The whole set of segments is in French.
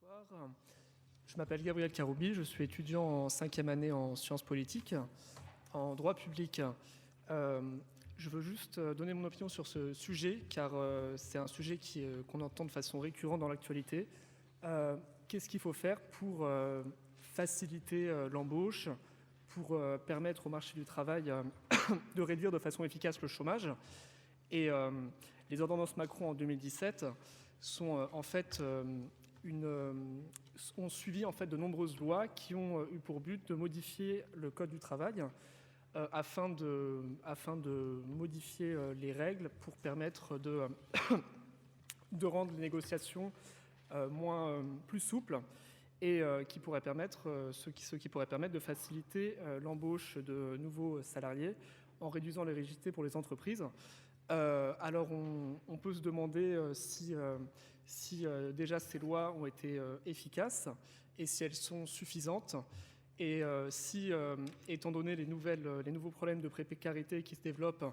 Bonsoir, je m'appelle Gabriel Karoubi, je suis étudiant en 5e année en sciences politiques, en droit public. Je veux juste donner mon opinion sur ce sujet, car c'est un sujet qu'on entend de façon récurrente dans l'actualité. Qu'est-ce qu'il faut faire pour faciliter l'embauche, pour permettre au marché du travail de réduire de façon efficace le chômage? Et les ordonnances Macron en 2017 sont ont suivi en fait de nombreuses lois qui ont eu pour but de modifier le code du travail afin de modifier les règles pour permettre de rendre les négociations plus souples et ce qui pourrait permettre de faciliter l'embauche de nouveaux salariés en réduisant les rigidités pour les entreprises. Alors on peut se demander si déjà ces lois ont été efficaces et si elles sont suffisantes, et si, étant donné les nouveaux problèmes de précarité qui se développent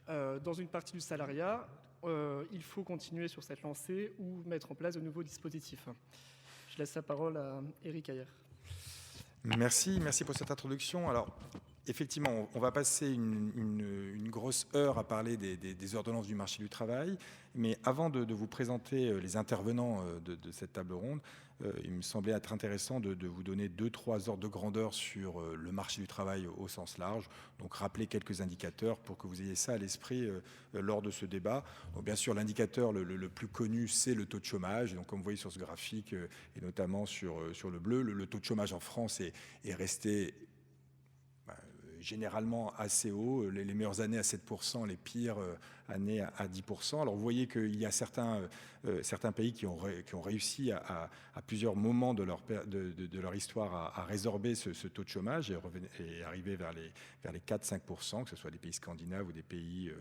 dans une partie du salariat, il faut continuer sur cette lancée ou mettre en place de nouveaux dispositifs. Je laisse la parole à Éric Ayer. Merci pour cette introduction. Alors, effectivement, on va passer une grosse heure à parler des ordonnances du marché du travail, mais avant de vous présenter les intervenants de cette table ronde, il me semblait être intéressant de vous donner 2-3 ordres de grandeur sur le marché du travail au sens large, donc rappeler quelques indicateurs pour que vous ayez ça à l'esprit lors de ce débat. Donc, bien sûr, l'indicateur le plus connu, c'est le taux de chômage. Donc, comme vous voyez sur ce graphique, et notamment sur le bleu, le taux de chômage en France est resté généralement assez haut, les meilleures années à 7%, les pires années à 10%. Alors vous voyez qu'il y a certains pays qui ont réussi à plusieurs moments de leur histoire à résorber ce taux de chômage et arriver vers les 4-5%, que ce soit des pays scandinaves ou des pays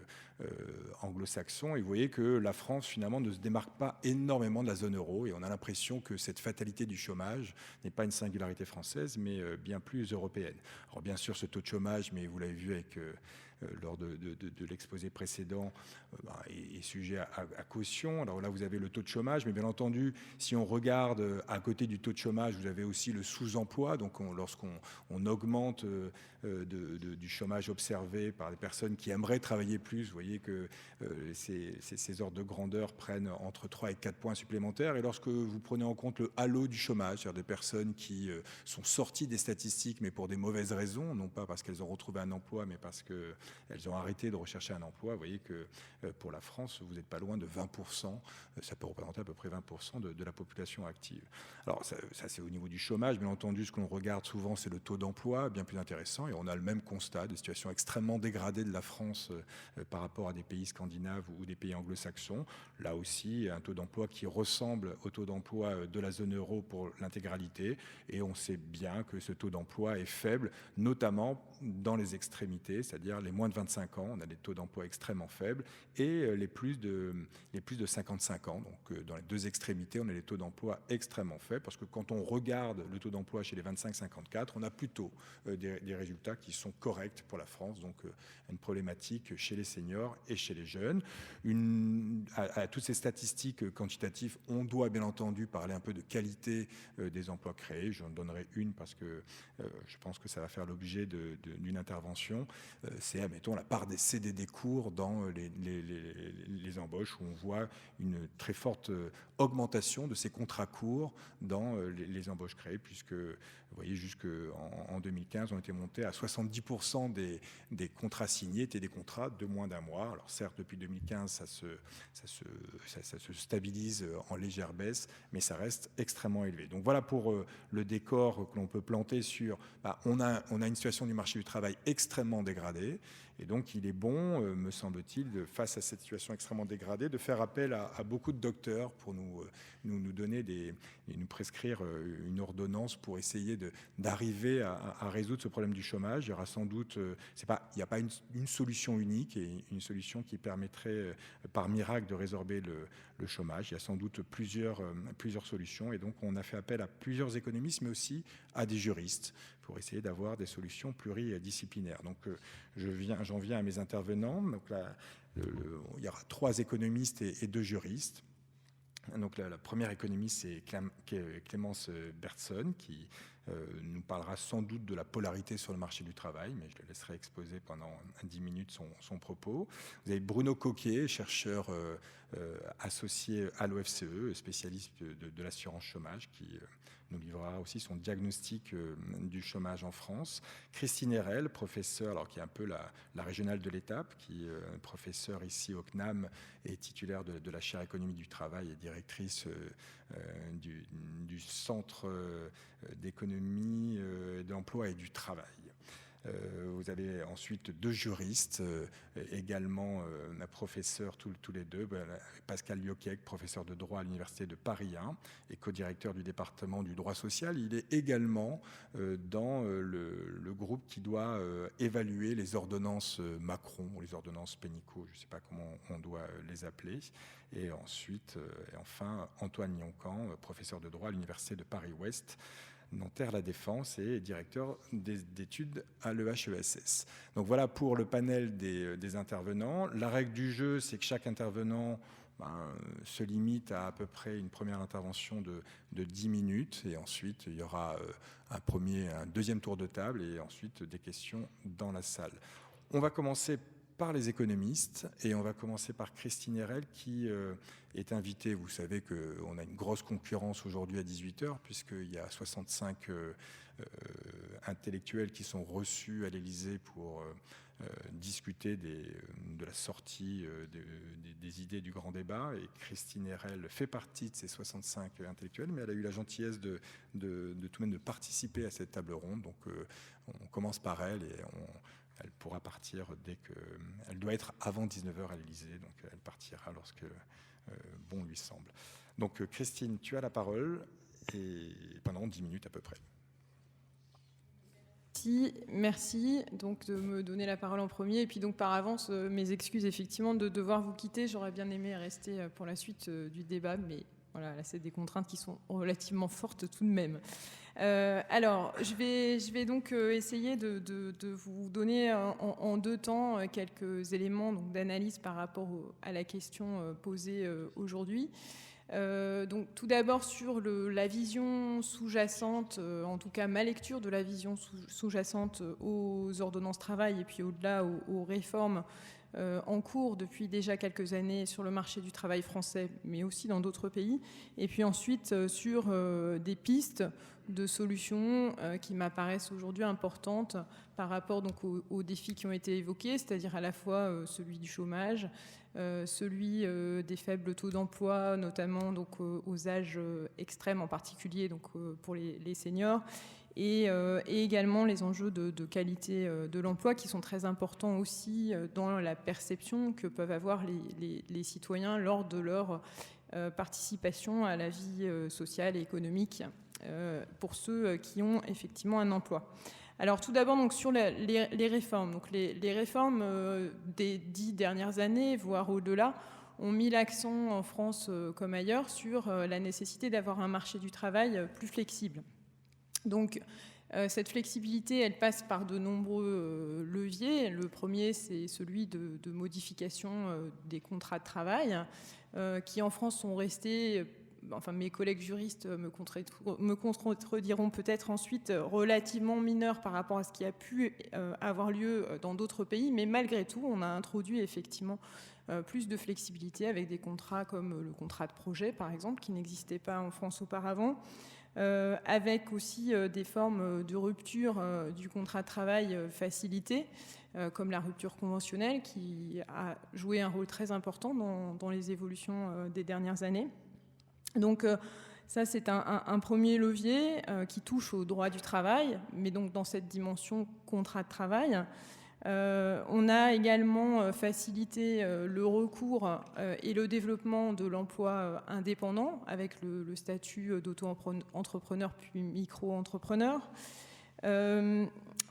anglo-saxons. Et vous voyez que la France finalement ne se démarque pas énormément de la zone euro, et on a l'impression que cette fatalité du chômage n'est pas une singularité française, mais bien plus européenne. Alors bien sûr, ce taux de chômage, mais vous l'avez vu lors de l'exposé précédent, est sujet à caution. Alors là, vous avez le taux de chômage, mais bien entendu, si on regarde à côté du taux de chômage, vous avez aussi le sous-emploi. Donc lorsqu'on augmente du chômage observé par des personnes qui aimeraient travailler plus, vous voyez que ces ordres de grandeur prennent entre 3 et 4 points supplémentaires. Et lorsque vous prenez en compte le halo du chômage, c'est-à-dire des personnes qui sont sorties des statistiques, mais pour des mauvaises raisons, non pas parce qu'elles ont retrouvé un emploi, mais parce qu'elles ont arrêté de rechercher un emploi, vous voyez que pour la France, vous n'êtes pas loin de 20%. Ça peut représenter à peu près 20% de la population active. Alors ça c'est au niveau du chômage. Bien entendu, ce qu'on regarde souvent, c'est le taux d'emploi, bien plus intéressant. Et on a le même constat de situation extrêmement dégradée de la France par rapport à des pays scandinaves ou des pays anglo-saxons. Là aussi, un taux d'emploi qui ressemble au taux d'emploi de la zone euro pour l'intégralité. Et on sait bien que ce taux d'emploi est faible, notamment dans les extrémités, c'est-à-dire les moins de 25 ans, on a des taux d'emploi extrêmement faibles, et les plus de 55 ans. Donc dans les deux extrémités, on a des taux d'emploi extrêmement faibles, parce que quand on regarde le taux d'emploi chez les 25-54, on a plutôt des résultats qui sont corrects pour la France. Donc une problématique chez les seniors et chez les jeunes. À toutes ces statistiques quantitatives, on doit bien entendu parler un peu de qualité des emplois créés. J'en donnerai une parce que je pense que ça va faire l'objet d'une intervention. C'est, admettons, la part des CDD courts dans les embauches, où on voit une très forte augmentation de ces contrats courts dans les embauches créées, puisque, vous voyez, jusqu'en 2015, on était monté à 70% des contrats signés étaient des contrats de moins d'un mois. Alors certes, depuis 2015, ça se stabilise en légère baisse, mais ça reste extrêmement élevé. Donc voilà pour le décor que l'on peut planter sur... on a une situation du marché du travail extrêmement dégradée, et donc il est bon, me semble-t-il, face à cette situation extrêmement dégradée, de faire appel à beaucoup de docteurs pour nous donner nous prescrire une ordonnance pour essayer d'arriver à résoudre ce problème du chômage. Il y aura sans doute, il n'y a pas une solution unique et une solution qui permettrait par miracle de résorber le chômage. Il y a sans doute plusieurs solutions, et donc on a fait appel à plusieurs économistes, mais aussi à des juristes pour essayer d'avoir des solutions pluridisciplinaires. Donc j'en viens à mes intervenants. Donc là, il y aura 3 économistes et 2 juristes. Donc la première économiste, c'est Clémence Bertson, qui nous parlera sans doute de la polarité sur le marché du travail, mais je le laisserai exposer pendant 10 minutes son propos. Vous avez Bruno Coquet, chercheur associé à l'OFCE, spécialiste de l'assurance chômage, qui nous livrera aussi son diagnostic du chômage en France. Christine Herel, professeure, alors qui est un peu la régionale de l'étape, qui est professeure ici au CNAM et titulaire de la chaire économie du travail et directrice du centre d'économie, de l'emploi et du travail. Vous avez ensuite 2 juristes, également professeurs tous les deux. Pascal Lioquec, professeur de droit à l'Université de Paris 1 et co-directeur du département du droit social. Il est également dans le groupe qui doit évaluer les ordonnances Macron ou les ordonnances Pénicaud, je ne sais pas comment on doit les appeler. Et ensuite, et enfin, Antoine Yoncan, professeur de droit à l'Université de Paris-Ouest, Nanterre-La Défense et directeur d'études à l'EHESS. Donc voilà pour le panel des intervenants. La règle du jeu, c'est que chaque intervenant se limite à peu près une première intervention de 10 minutes et ensuite il y aura un deuxième tour de table et ensuite des questions dans la salle. On va commencer par les économistes et on va commencer par Christine Herel qui est invitée. Vous savez qu'on a une grosse concurrence aujourd'hui à 18h puisqu'il y a 65 intellectuels qui sont reçus à l'Élysée pour discuter de la sortie des idées du grand débat. Et Christine Herel fait partie de ces 65 intellectuels, mais elle a eu la gentillesse de tout de même de participer à cette table ronde. Donc on commence par elle et elle pourra partir dès que... Elle doit être avant 19h à l'Élysée, donc elle partira lorsque bon lui semble. Donc Christine, tu as la parole et pendant 10 minutes à peu près. Merci donc de me donner la parole en premier. Et puis donc par avance, mes excuses effectivement de devoir vous quitter. J'aurais bien aimé rester pour la suite du débat, mais voilà, là c'est des contraintes qui sont relativement fortes tout de même. Alors, je vais donc essayer de vous donner en 2 temps quelques éléments d'analyse par rapport à la question posée aujourd'hui. Donc, tout d'abord sur la vision sous-jacente, en tout cas ma lecture de la vision sous-jacente aux ordonnances travail et puis au-delà aux réformes en cours depuis déjà quelques années sur le marché du travail français, mais aussi dans d'autres pays. Et puis ensuite sur des pistes de solutions qui m'apparaissent aujourd'hui importantes par rapport donc aux défis qui ont été évoqués, c'est-à-dire à la fois celui du chômage, celui des faibles taux d'emploi, notamment donc aux âges extrêmes en particulier, donc pour les seniors, et également les enjeux de qualité de l'emploi qui sont très importants aussi dans la perception que peuvent avoir les citoyens lors de leur participation à la vie sociale et économique pour ceux qui ont effectivement un emploi. Alors tout d'abord donc sur les réformes. Donc les réformes des 10 dernières années, voire au-delà, ont mis l'accent en France comme ailleurs sur la nécessité d'avoir un marché du travail plus flexible. Donc cette flexibilité, elle passe par de nombreux leviers. Le premier, c'est celui de modification des contrats de travail qui en France sont restés... Enfin, mes collègues juristes me contrediront peut-être ensuite, relativement mineurs par rapport à ce qui a pu avoir lieu dans d'autres pays, mais malgré tout, on a introduit effectivement plus de flexibilité avec des contrats comme le contrat de projet, par exemple, qui n'existait pas en France auparavant, avec aussi des formes de rupture du contrat de travail facilité, comme la rupture conventionnelle, qui a joué un rôle très important dans les évolutions des dernières années. Donc ça, c'est un premier levier qui touche au droit du travail, mais donc dans cette dimension contrat de travail. On a également facilité le recours et le développement de l'emploi indépendant avec le statut d'auto-entrepreneur puis micro-entrepreneur.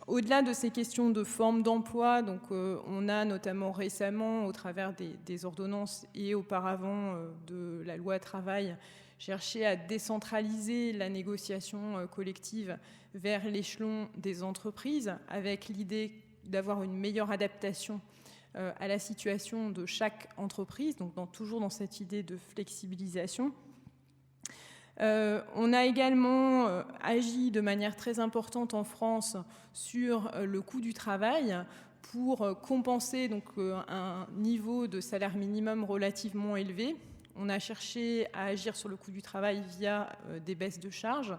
Au-delà de ces questions de forme d'emploi, donc, on a notamment récemment, au travers des ordonnances et auparavant de la loi travail, cherché à décentraliser la négociation collective vers l'échelon des entreprises, avec l'idée d'avoir une meilleure adaptation à la situation de chaque entreprise, donc toujours dans cette idée de flexibilisation. On a également agi de manière très importante en France sur le coût du travail pour compenser donc, un niveau de salaire minimum relativement élevé. On a cherché à agir sur le coût du travail via des baisses de charges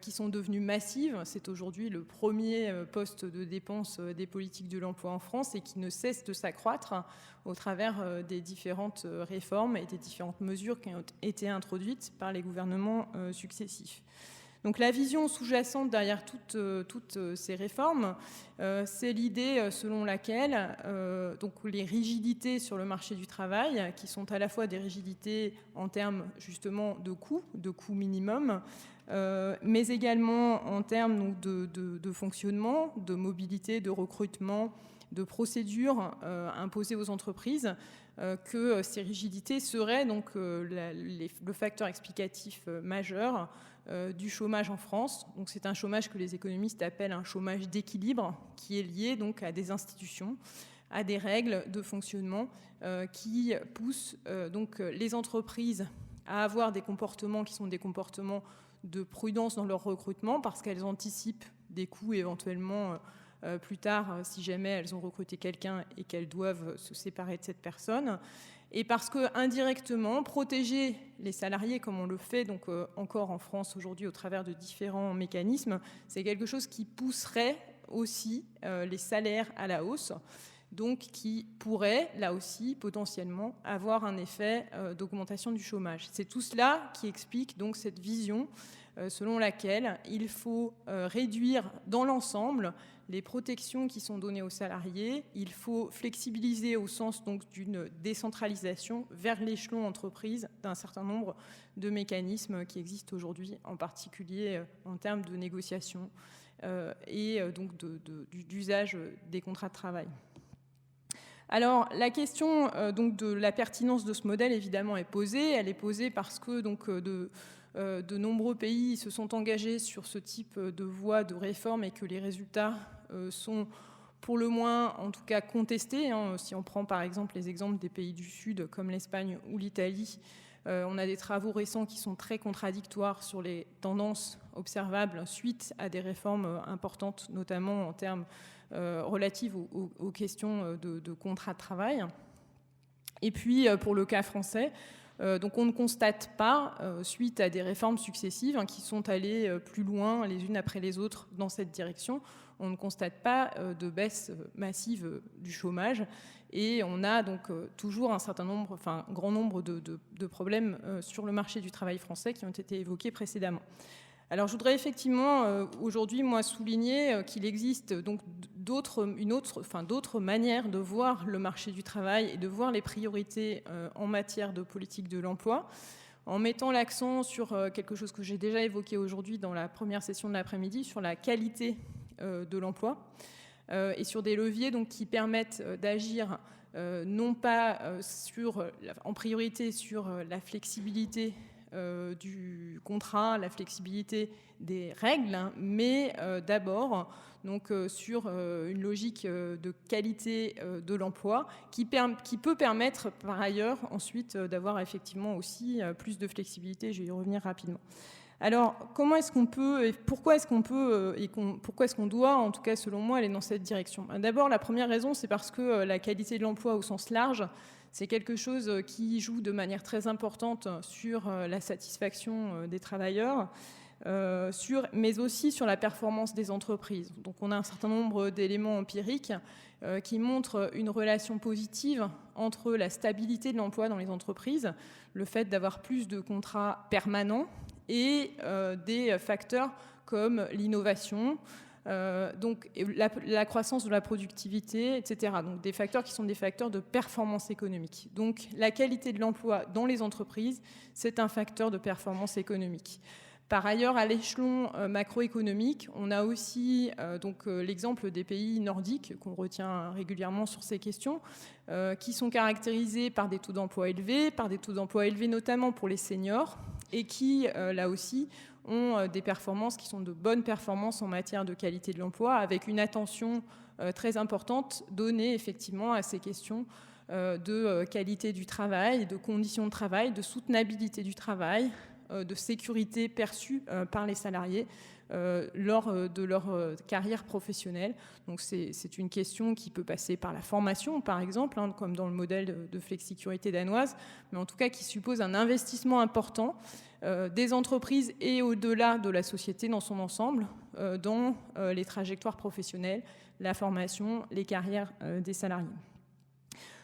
qui sont devenues massives. C'est aujourd'hui le premier poste de dépense des politiques de l'emploi en France et qui ne cesse de s'accroître au travers des différentes réformes et des différentes mesures qui ont été introduites par les gouvernements successifs. Donc la vision sous-jacente derrière toutes ces réformes, c'est l'idée selon laquelle donc les rigidités sur le marché du travail, qui sont à la fois des rigidités en termes justement de coût minimum, mais également en termes donc, de fonctionnement, de mobilité, de recrutement, de procédures imposées aux entreprises, que ces rigidités seraient donc le facteur explicatif majeur du chômage en France. Donc c'est un chômage que les économistes appellent un chômage d'équilibre, qui est lié donc à des institutions, à des règles de fonctionnement qui poussent donc les entreprises à avoir des comportements qui sont des comportements de prudence dans leur recrutement parce qu'elles anticipent des coûts éventuellement plus tard si jamais elles ont recruté quelqu'un et qu'elles doivent se séparer de cette personne. Et parce que indirectement, protéger les salariés comme on le fait donc encore en France aujourd'hui au travers de différents mécanismes, c'est quelque chose qui pousserait aussi les salaires à la hausse, donc qui pourrait là aussi potentiellement avoir un effet d'augmentation du chômage. C'est tout cela qui explique donc cette vision selon laquelle il faut réduire dans l'ensemble les protections qui sont données aux salariés, il faut flexibiliser au sens donc d'une décentralisation vers l'échelon entreprise d'un certain nombre de mécanismes qui existent aujourd'hui, en particulier en termes de négociation et donc d'usage des contrats de travail. Alors la question donc de la pertinence de ce modèle évidemment est posée. Elle est posée parce que donc de nombreux pays se sont engagés sur ce type de voie de réforme et que les résultats sont pour le moins en tout cas contestés. Si on prend par exemple les exemples des pays du Sud comme l'Espagne ou l'Italie, on a des travaux récents qui sont très contradictoires sur les tendances observables suite à des réformes importantes, notamment en termes relatives aux questions de contrat de travail. Et puis pour le cas français, donc on ne constate pas, suite à des réformes successives qui sont allées plus loin les unes après les autres dans cette direction, on ne constate pas de baisse massive du chômage et on a donc toujours un grand nombre de problèmes sur le marché du travail français qui ont été évoqués précédemment. Alors je voudrais effectivement aujourd'hui moi souligner qu'il existe donc d'autres manières de voir le marché du travail et de voir les priorités en matière de politique de l'emploi, en mettant l'accent sur quelque chose que j'ai déjà évoqué aujourd'hui dans la première session de l'après-midi, sur la qualité de l'emploi et sur des leviers donc, qui permettent d'agir non pas en priorité sur la flexibilité du contrat, la flexibilité des règles, mais d'abord donc, sur une logique de qualité de l'emploi qui peut permettre par ailleurs ensuite d'avoir effectivement aussi plus de flexibilité. Je vais y revenir rapidement. Alors, comment est-ce qu'on peut, et pourquoi est-ce qu'on peut, et pourquoi est-ce qu'on doit, en tout cas selon moi, aller dans cette direction ? D'abord, la première raison, c'est parce que la qualité de l'emploi au sens large, c'est quelque chose qui joue de manière très importante sur la satisfaction des travailleurs, mais aussi sur la performance des entreprises. Donc on a un certain nombre d'éléments empiriques qui montrent une relation positive entre la stabilité de l'emploi dans les entreprises, le fait d'avoir plus de contrats permanents, et des facteurs comme l'innovation, donc la croissance de la productivité, etc. Donc des facteurs qui sont des facteurs de performance économique. Donc la qualité de l'emploi dans les entreprises, c'est un facteur de performance économique. Par ailleurs, à l'échelon macroéconomique, on a aussi l'exemple des pays nordiques qu'on retient régulièrement sur ces questions, qui sont caractérisés par des taux d'emploi élevés, notamment pour les seniors, et qui, là aussi, ont des performances qui sont de bonnes performances en matière de qualité de l'emploi, avec une attention très importante donnée effectivement à ces questions de qualité du travail, de conditions de travail, de soutenabilité du travail, de sécurité perçue par les salariés lors de leur carrière professionnelle. Donc c'est une question qui peut passer par la formation, par exemple, comme dans le modèle de flexicurité danoise, mais en tout cas qui suppose un investissement important des entreprises et au-delà de la société dans son ensemble, dans les trajectoires professionnelles, la formation, les carrières des salariés.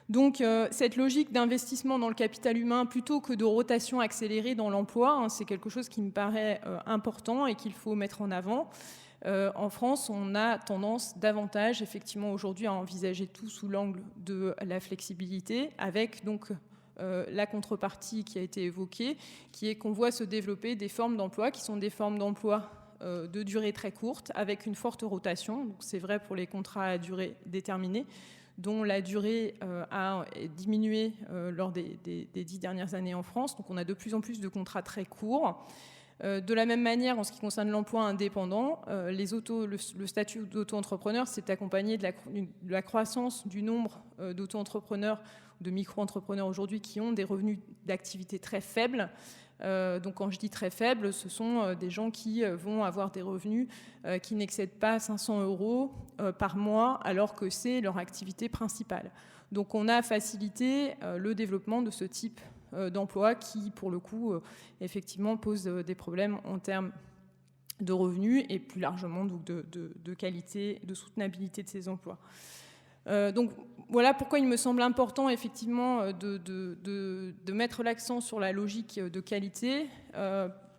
Donc cette logique d'investissement dans le capital humain plutôt que de rotation accélérée dans l'emploi, c'est quelque chose qui me paraît important et qu'il faut mettre en avant. En France, on a tendance davantage effectivement aujourd'hui à envisager tout sous l'angle de la flexibilité, avec donc la contrepartie qui a été évoquée, qui est qu'on voit se développer des formes d'emploi qui sont des formes d'emploi de durée très courte, avec une forte rotation. Donc c'est vrai pour les contrats à durée déterminée, dont la durée a diminué lors des 10 dernières années en France. Donc on a de plus en plus de contrats très courts. De la même manière, en ce qui concerne l'emploi indépendant, le statut d'auto-entrepreneur s'est accompagné de la croissance du nombre d'auto-entrepreneurs, de micro-entrepreneurs aujourd'hui qui ont des revenus d'activité très faibles. Donc quand je dis très faibles, ce sont des gens qui vont avoir des revenus qui n'excèdent pas 500 € par mois, alors que c'est leur activité principale. Donc on a facilité le développement de ce type d'emploi qui, pour le coup, effectivement pose des problèmes en termes de revenus et plus largement donc de qualité, de soutenabilité de ces emplois. Donc voilà pourquoi il me semble important effectivement de mettre l'accent sur la logique de qualité,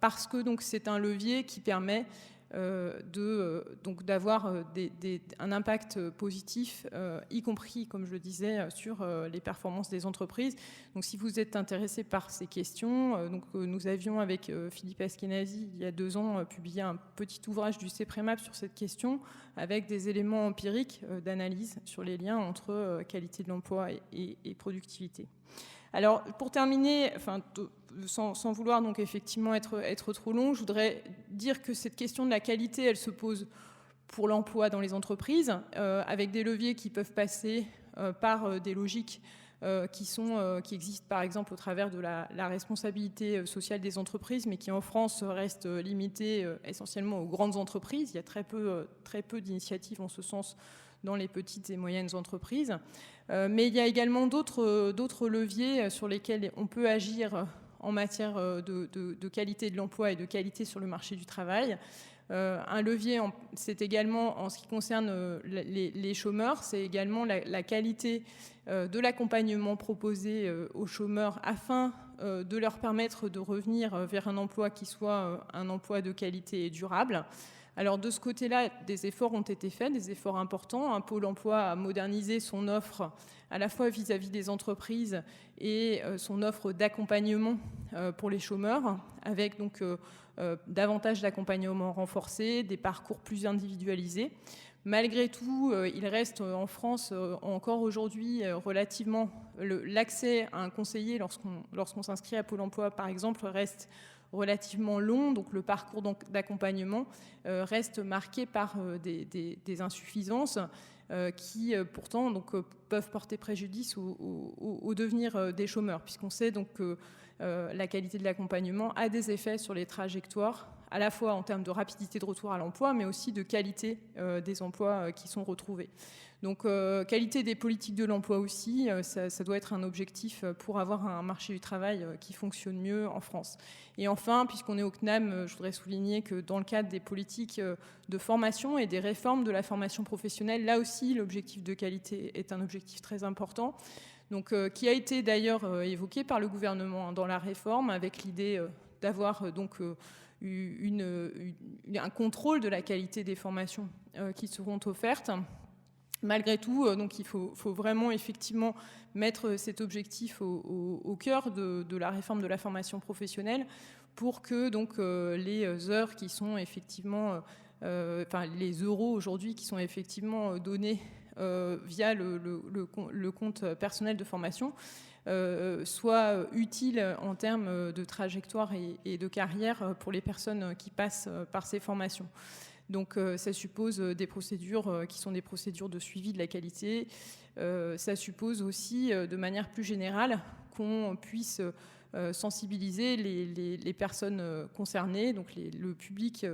parce que donc c'est un levier qui permet donc d'avoir un impact positif, y compris, comme je le disais, sur les performances des entreprises. Donc si vous êtes intéressé par ces questions, nous avions avec Philippe Askenazi il y a 2 ans publié un petit ouvrage du CEPREMAP sur cette question, avec des éléments empiriques d'analyse sur les liens entre qualité de l'emploi et productivité. Alors, pour terminer, sans vouloir donc effectivement être trop long, je voudrais dire que cette question de la qualité, elle se pose pour l'emploi dans les entreprises, avec des leviers qui peuvent passer par des logiques qui existent par exemple au travers de la responsabilité sociale des entreprises, mais qui en France restent limitées essentiellement aux grandes entreprises. Il y a très peu d'initiatives en ce sens dans les petites et moyennes entreprises. Mais il y a également d'autres leviers sur lesquels on peut agir en matière de qualité de l'emploi et de qualité sur le marché du travail. Un levier, c'est également, en ce qui concerne les chômeurs, c'est également la qualité de l'accompagnement proposé aux chômeurs afin de leur permettre de revenir vers un emploi qui soit un emploi de qualité et durable. Alors de ce côté-là, des efforts ont été faits, des efforts importants. Pôle emploi a modernisé son offre à la fois vis-à-vis des entreprises et son offre d'accompagnement pour les chômeurs, avec donc davantage d'accompagnement renforcé, des parcours plus individualisés. Malgré tout, il reste en France encore aujourd'hui relativement l'accès à un conseiller lorsqu'on s'inscrit à Pôle emploi, par exemple, reste relativement long, donc le parcours d'accompagnement reste marqué par des insuffisances qui pourtant peuvent porter préjudice au devenir des chômeurs, puisqu'on sait donc que la qualité de l'accompagnement a des effets sur les trajectoires, à la fois en termes de rapidité de retour à l'emploi, mais aussi de qualité des emplois qui sont retrouvés. Donc qualité des politiques de l'emploi aussi, ça doit être un objectif pour avoir un marché du travail qui fonctionne mieux en France. Et enfin, puisqu'on est au CNAM, je voudrais souligner que dans le cadre des politiques de formation et des réformes de la formation professionnelle, là aussi l'objectif de qualité est un objectif très important. Donc, qui a été d'ailleurs évoqué par le gouvernement dans la réforme, avec l'idée d'avoir un contrôle de la qualité des formations qui seront offertes. Malgré tout, donc il faut vraiment effectivement mettre cet objectif au cœur de la réforme de la formation professionnelle pour que donc les heures qui sont effectivement, les euros aujourd'hui qui sont effectivement donnés via le compte personnel de formation soient utiles en termes de trajectoire et de carrière pour les personnes qui passent par ces formations. Donc ça suppose des procédures qui sont des procédures de suivi de la qualité. Ça suppose aussi, de manière plus générale, qu'on puisse sensibiliser les personnes concernées, donc le public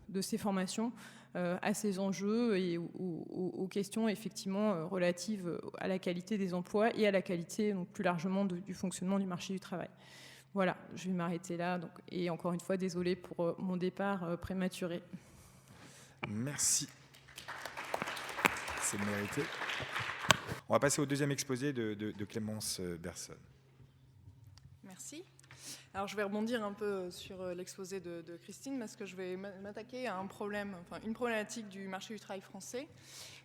de ces formations, à ces enjeux et aux questions effectivement relatives à la qualité des emplois et à la qualité donc, plus largement du fonctionnement du marché du travail. Voilà, je vais m'arrêter là. Donc, et encore une fois, désolée pour mon départ prématuré. Merci. C'est mérité. On va passer au deuxième exposé de Clémence Berson. Merci. Alors je vais rebondir un peu sur l'exposé de Christine parce que je vais m'attaquer à une problématique du marché du travail français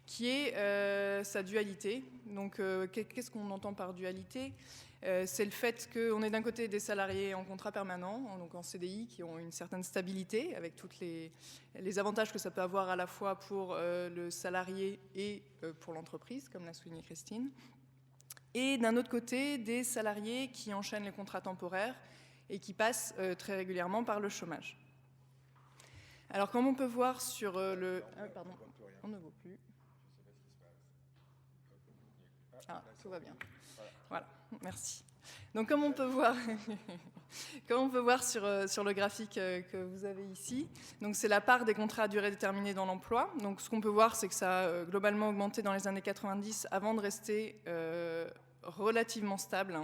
qui est sa dualité. Donc qu'est-ce qu'on entend par dualité ? C'est le fait qu'on est d'un côté des salariés en contrat permanent, donc en CDI, qui ont une certaine stabilité avec tous les avantages que ça peut avoir à la fois pour le salarié et pour l'entreprise, comme l'a souligné Christine. Et d'un autre côté, des salariés qui enchaînent les contrats temporaires et qui passent très régulièrement par le chômage. Alors, comme on peut voir sur le... Ah, pardon, on ne vaut plus. Ah, tout va bien. Voilà, merci. Donc, comme on peut voir, sur le graphique que vous avez ici, donc c'est la part des contrats à durée déterminée dans l'emploi. Donc, ce qu'on peut voir, c'est que ça a globalement augmenté dans les années 90 avant de rester relativement stable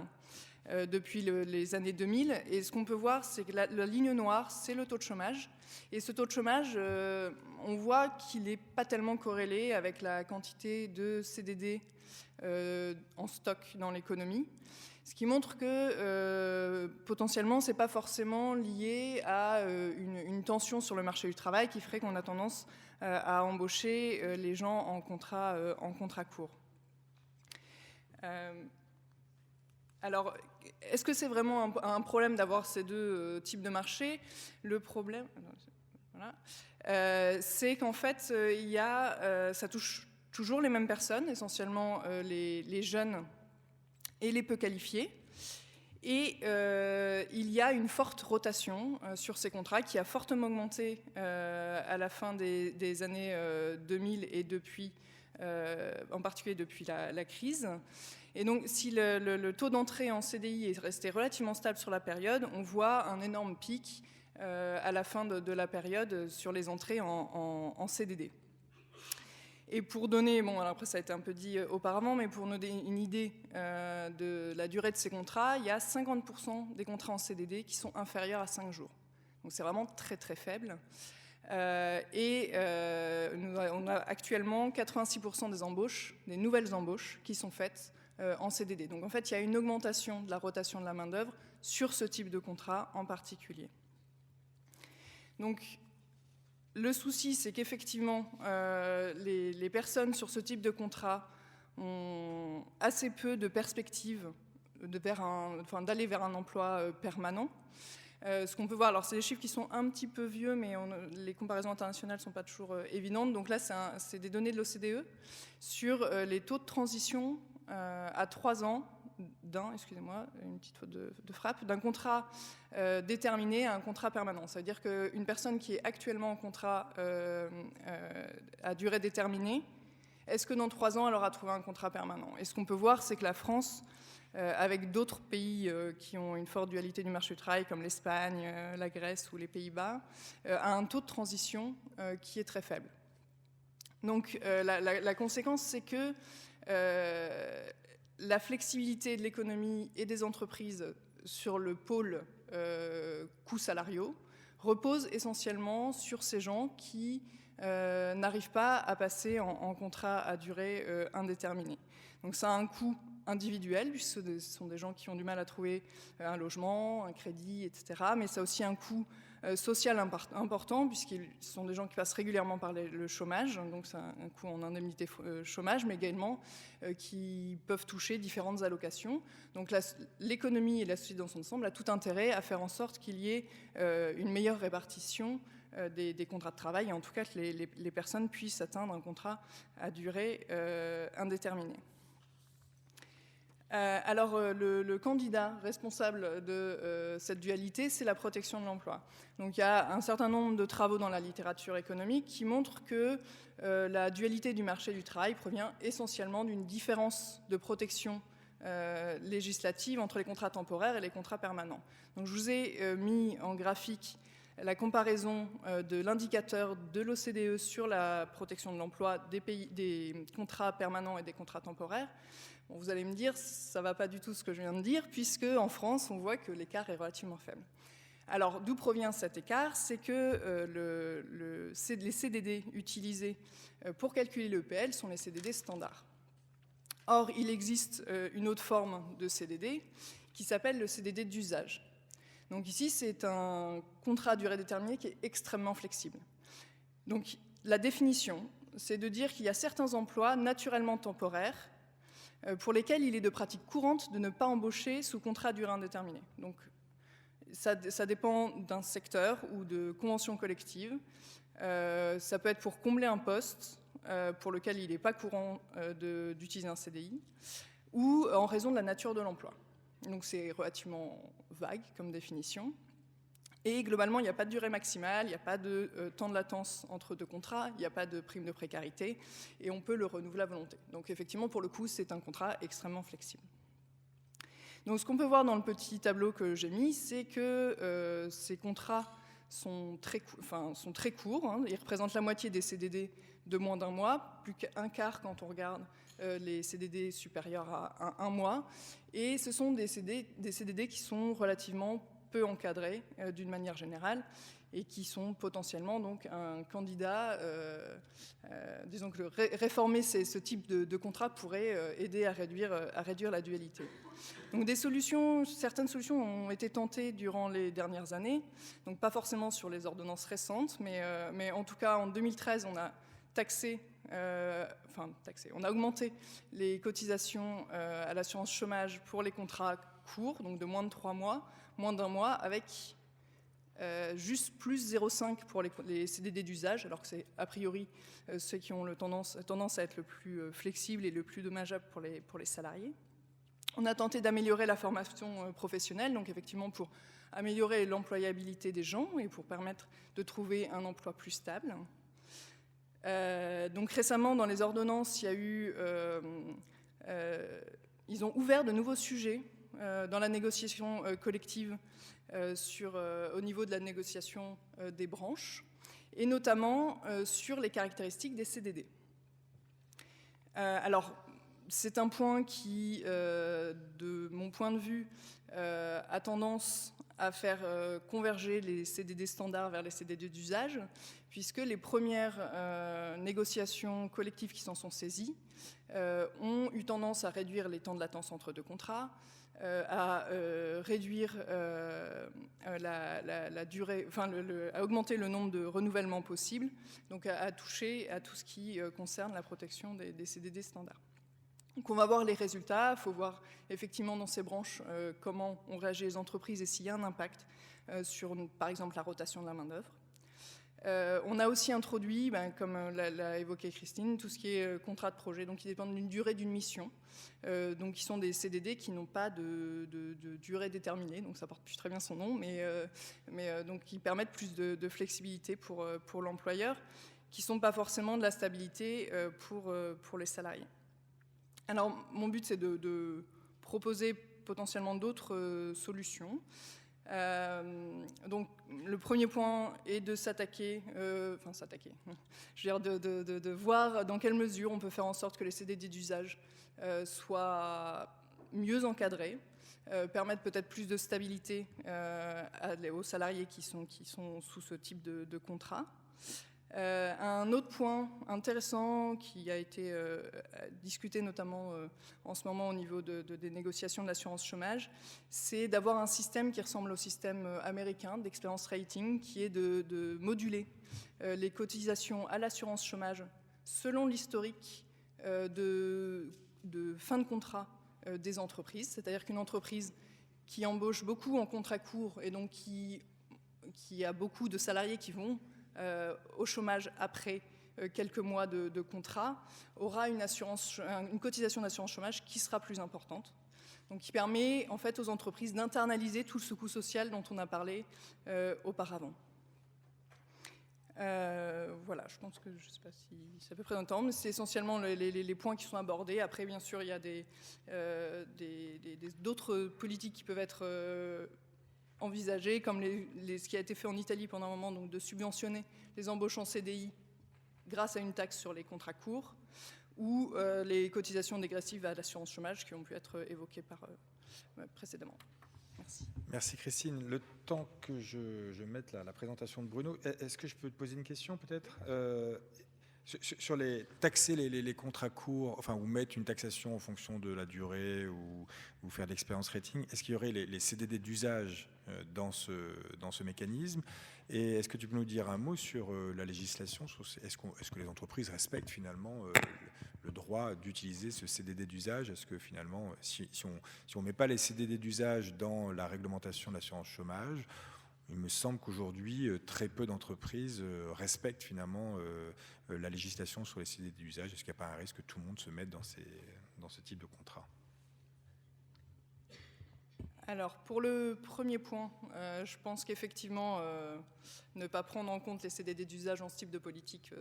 depuis les années 2000. Et ce qu'on peut voir, c'est que la ligne noire, c'est le taux de chômage. Et ce taux de chômage, on voit qu'il n'est pas tellement corrélé avec la quantité de CDD en stock dans l'économie. Ce qui montre que potentiellement, ce n'est pas forcément lié à une tension sur le marché du travail qui ferait qu'on a tendance à embaucher les gens en contrat court. Alors, est-ce que c'est vraiment un problème d'avoir ces deux types de marchés ? Le problème, voilà, c'est qu'en fait, ça touche toujours les mêmes personnes, essentiellement les jeunes et les peu qualifiés. Et il y a une forte rotation sur ces contrats qui a fortement augmenté à la fin des années 2000 et depuis, en particulier depuis la crise. Et donc, si le taux d'entrée en CDI est resté relativement stable sur la période, on voit un énorme pic à la fin de la période sur les entrées en CDD. Et pour donner, alors après ça a été un peu dit auparavant, mais pour donner une idée de la durée de ces contrats, il y a 50% des contrats en CDD qui sont inférieurs à 5 jours. Donc c'est vraiment très très faible. On a actuellement 86% des embauches, des nouvelles embauches qui sont faites en CDD. Donc en fait, il y a une augmentation de la rotation de la main-d'œuvre sur ce type de contrat en particulier. Donc le souci, c'est qu'effectivement, les personnes sur ce type de contrat ont assez peu de perspectives d'aller vers un emploi permanent. Ce qu'on peut voir, alors c'est des chiffres qui sont un petit peu vieux, mais les comparaisons internationales ne sont pas toujours évidentes. Donc là, c'est des données de l'OCDE sur les taux de transition à 3 ans une petite faute de frappe, d'un contrat déterminé à un contrat permanent. Ça veut dire qu'une personne qui est actuellement en contrat à durée déterminée, est-ce que dans 3 ans, elle aura trouvé un contrat permanent ? Et ce qu'on peut voir, c'est que la France, avec d'autres pays qui ont une forte dualité du marché du travail, comme l'Espagne, la Grèce ou les Pays-Bas, a un taux de transition qui est très faible. Donc la conséquence, c'est que la flexibilité de l'économie et des entreprises sur le pôle coûts salariaux repose essentiellement sur ces gens qui n'arrivent pas à passer en contrat à durée indéterminée. Donc ça a un coût individuel, puisque ce sont des gens qui ont du mal à trouver un logement, un crédit, etc. Mais ça a aussi un coût social important, puisque ce sont des gens qui passent régulièrement par le chômage, donc c'est un coût en indemnité chômage, mais également qui peuvent toucher différentes allocations. Donc l'économie et la société dans son ensemble a tout intérêt à faire en sorte qu'il y ait une meilleure répartition des contrats de travail, et en tout cas que les personnes puissent atteindre un contrat à durée indéterminée. Alors, le candidat responsable de cette dualité, c'est la protection de l'emploi. Donc, il y a un certain nombre de travaux dans la littérature économique qui montrent que la dualité du marché du travail provient essentiellement d'une différence de protection législative entre les contrats temporaires et les contrats permanents. Donc je vous ai mis en graphique la comparaison de l'indicateur de l'OCDE sur la protection de l'emploi des contrats permanents et des contrats temporaires. Bon, vous allez me dire, ça ne va pas du tout ce que je viens de dire, puisque en France, on voit que l'écart est relativement faible. Alors, d'où provient cet écart? C'est que les CDD utilisés pour calculer l'EPL sont les CDD standards. Or, il existe une autre forme de CDD qui s'appelle le CDD d'usage. Donc ici, c'est un contrat à durée déterminée qui est extrêmement flexible. Donc la définition, c'est de dire qu'il y a certains emplois naturellement temporaires pour lesquels il est de pratique courante de ne pas embaucher sous contrat à durée indéterminée. Donc ça dépend d'un secteur ou de convention collective. Ça peut être pour combler un poste pour lequel il n'est pas courant d'utiliser un CDI, ou en raison de la nature de l'emploi. Donc c'est relativement vague comme définition. Et globalement, il n'y a pas de durée maximale, il n'y a pas de temps de latence entre deux contrats, il n'y a pas de prime de précarité, et on peut le renouveler à volonté. Donc effectivement, pour le coup, c'est un contrat extrêmement flexible. Donc ce qu'on peut voir dans le petit tableau que j'ai mis, c'est que ces contrats sont très courts, hein. Ils représentent la moitié des CDD de moins d'1 mois, plus qu'un quart quand on regarde les CDD supérieurs à 1 mois. Et ce sont des CDD qui sont relativement peu encadrés d'une manière générale et qui sont potentiellement donc un candidat, disons que réformer ce type de contrat pourrait aider à réduire la dualité. Donc certaines solutions ont été tentées durant les dernières années, donc pas forcément sur les ordonnances récentes, mais en tout cas en 2013 on a on a augmenté les cotisations à l'assurance chômage pour les contrats courts, donc de moins de 3 mois, moins d'1 mois, avec juste plus 0,5 pour les CDD d'usage, alors que c'est a priori ceux qui ont tendance à être le plus flexible et le plus dommageable pour les salariés. On a tenté d'améliorer la formation professionnelle, donc effectivement pour améliorer l'employabilité des gens et pour permettre de trouver un emploi plus stable. Donc récemment, dans les ordonnances, il y a eu, ils ont ouvert de nouveaux sujets dans la négociation collective au niveau de la négociation des branches, et notamment sur les caractéristiques des CDD. Alors, c'est un point qui, de mon point de vue, a tendance à faire converger les CDD standards vers les CDD d'usage, puisque les premières négociations collectives qui s'en sont saisies ont eu tendance à réduire les temps de latence entre deux contrats, à réduire la durée, à augmenter le nombre de renouvellements possibles, donc à toucher à tout ce qui concerne la protection des CDD standards. Donc on va voir les résultats, il faut voir effectivement dans ces branches comment ont réagi les entreprises et s'il y a un impact sur, par exemple, la rotation de la main-d'œuvre. On a aussi introduit, comme l'a évoqué Christine, tout ce qui est contrat de projet, donc qui dépendent d'une durée d'une mission, donc qui sont des CDD qui n'ont pas de durée déterminée, donc ça porte plus très bien son nom, mais donc qui permettent plus de flexibilité pour l'employeur, qui ne sont pas forcément de la stabilité pour les salariés. Alors, mon but, c'est de proposer potentiellement d'autres solutions. Donc, le premier point est de s'attaquer, je veux dire de voir dans quelle mesure on peut faire en sorte que les CDD d'usage soient mieux encadrés, permettre peut-être plus de stabilité aux salariés qui sont sous ce type de contrat. Un autre point intéressant qui a été discuté notamment en ce moment au niveau des négociations de l'assurance chômage, c'est d'avoir un système qui ressemble au système américain d'experience rating, qui est de moduler les cotisations à l'assurance chômage selon l'historique de fin de contrat des entreprises. C'est-à-dire qu'une entreprise qui embauche beaucoup en contrat court et donc qui a beaucoup de salariés qui vont au chômage après quelques mois de contrat, aura une cotisation d'assurance chômage qui sera plus importante. Donc qui permet en fait aux entreprises d'internaliser tout ce coût social dont on a parlé auparavant. Voilà. voilà, je pense que je ne sais pas si c'est à peu près dans le temps, mais c'est essentiellement les points qui sont abordés. Après, bien sûr, il y a d'autres politiques qui peuvent être envisagées, comme ce qui a été fait en Italie pendant un moment, donc de subventionner les embauches en CDI grâce à une taxe sur les contrats courts, ou les cotisations dégressives à l'assurance chômage qui ont pu être évoquées précédemment. Merci. Merci Christine. Le temps que je mette la présentation de Bruno, est-ce que je peux te poser une question peut-être sur taxer les contrats courts, enfin, ou mettre une taxation en fonction de la durée ou faire de l'expérience rating, est-ce qu'il y aurait les CDD d'usage dans ce mécanisme? Et est-ce que tu peux nous dire un mot sur la législation? Est-ce que les entreprises respectent finalement le droit d'utiliser ce CDD d'usage? Est-ce que finalement, si on ne met pas les CDD d'usage dans la réglementation de l'assurance chômage, il me semble qu'aujourd'hui, très peu d'entreprises respectent finalement la législation sur les CDD d'usage. Est-ce qu'il n'y a pas un risque que tout le monde se mette dans ce type de contrat? Alors, pour le premier point, je pense qu'effectivement, ne pas prendre en compte les CDD d'usage en ce type de politique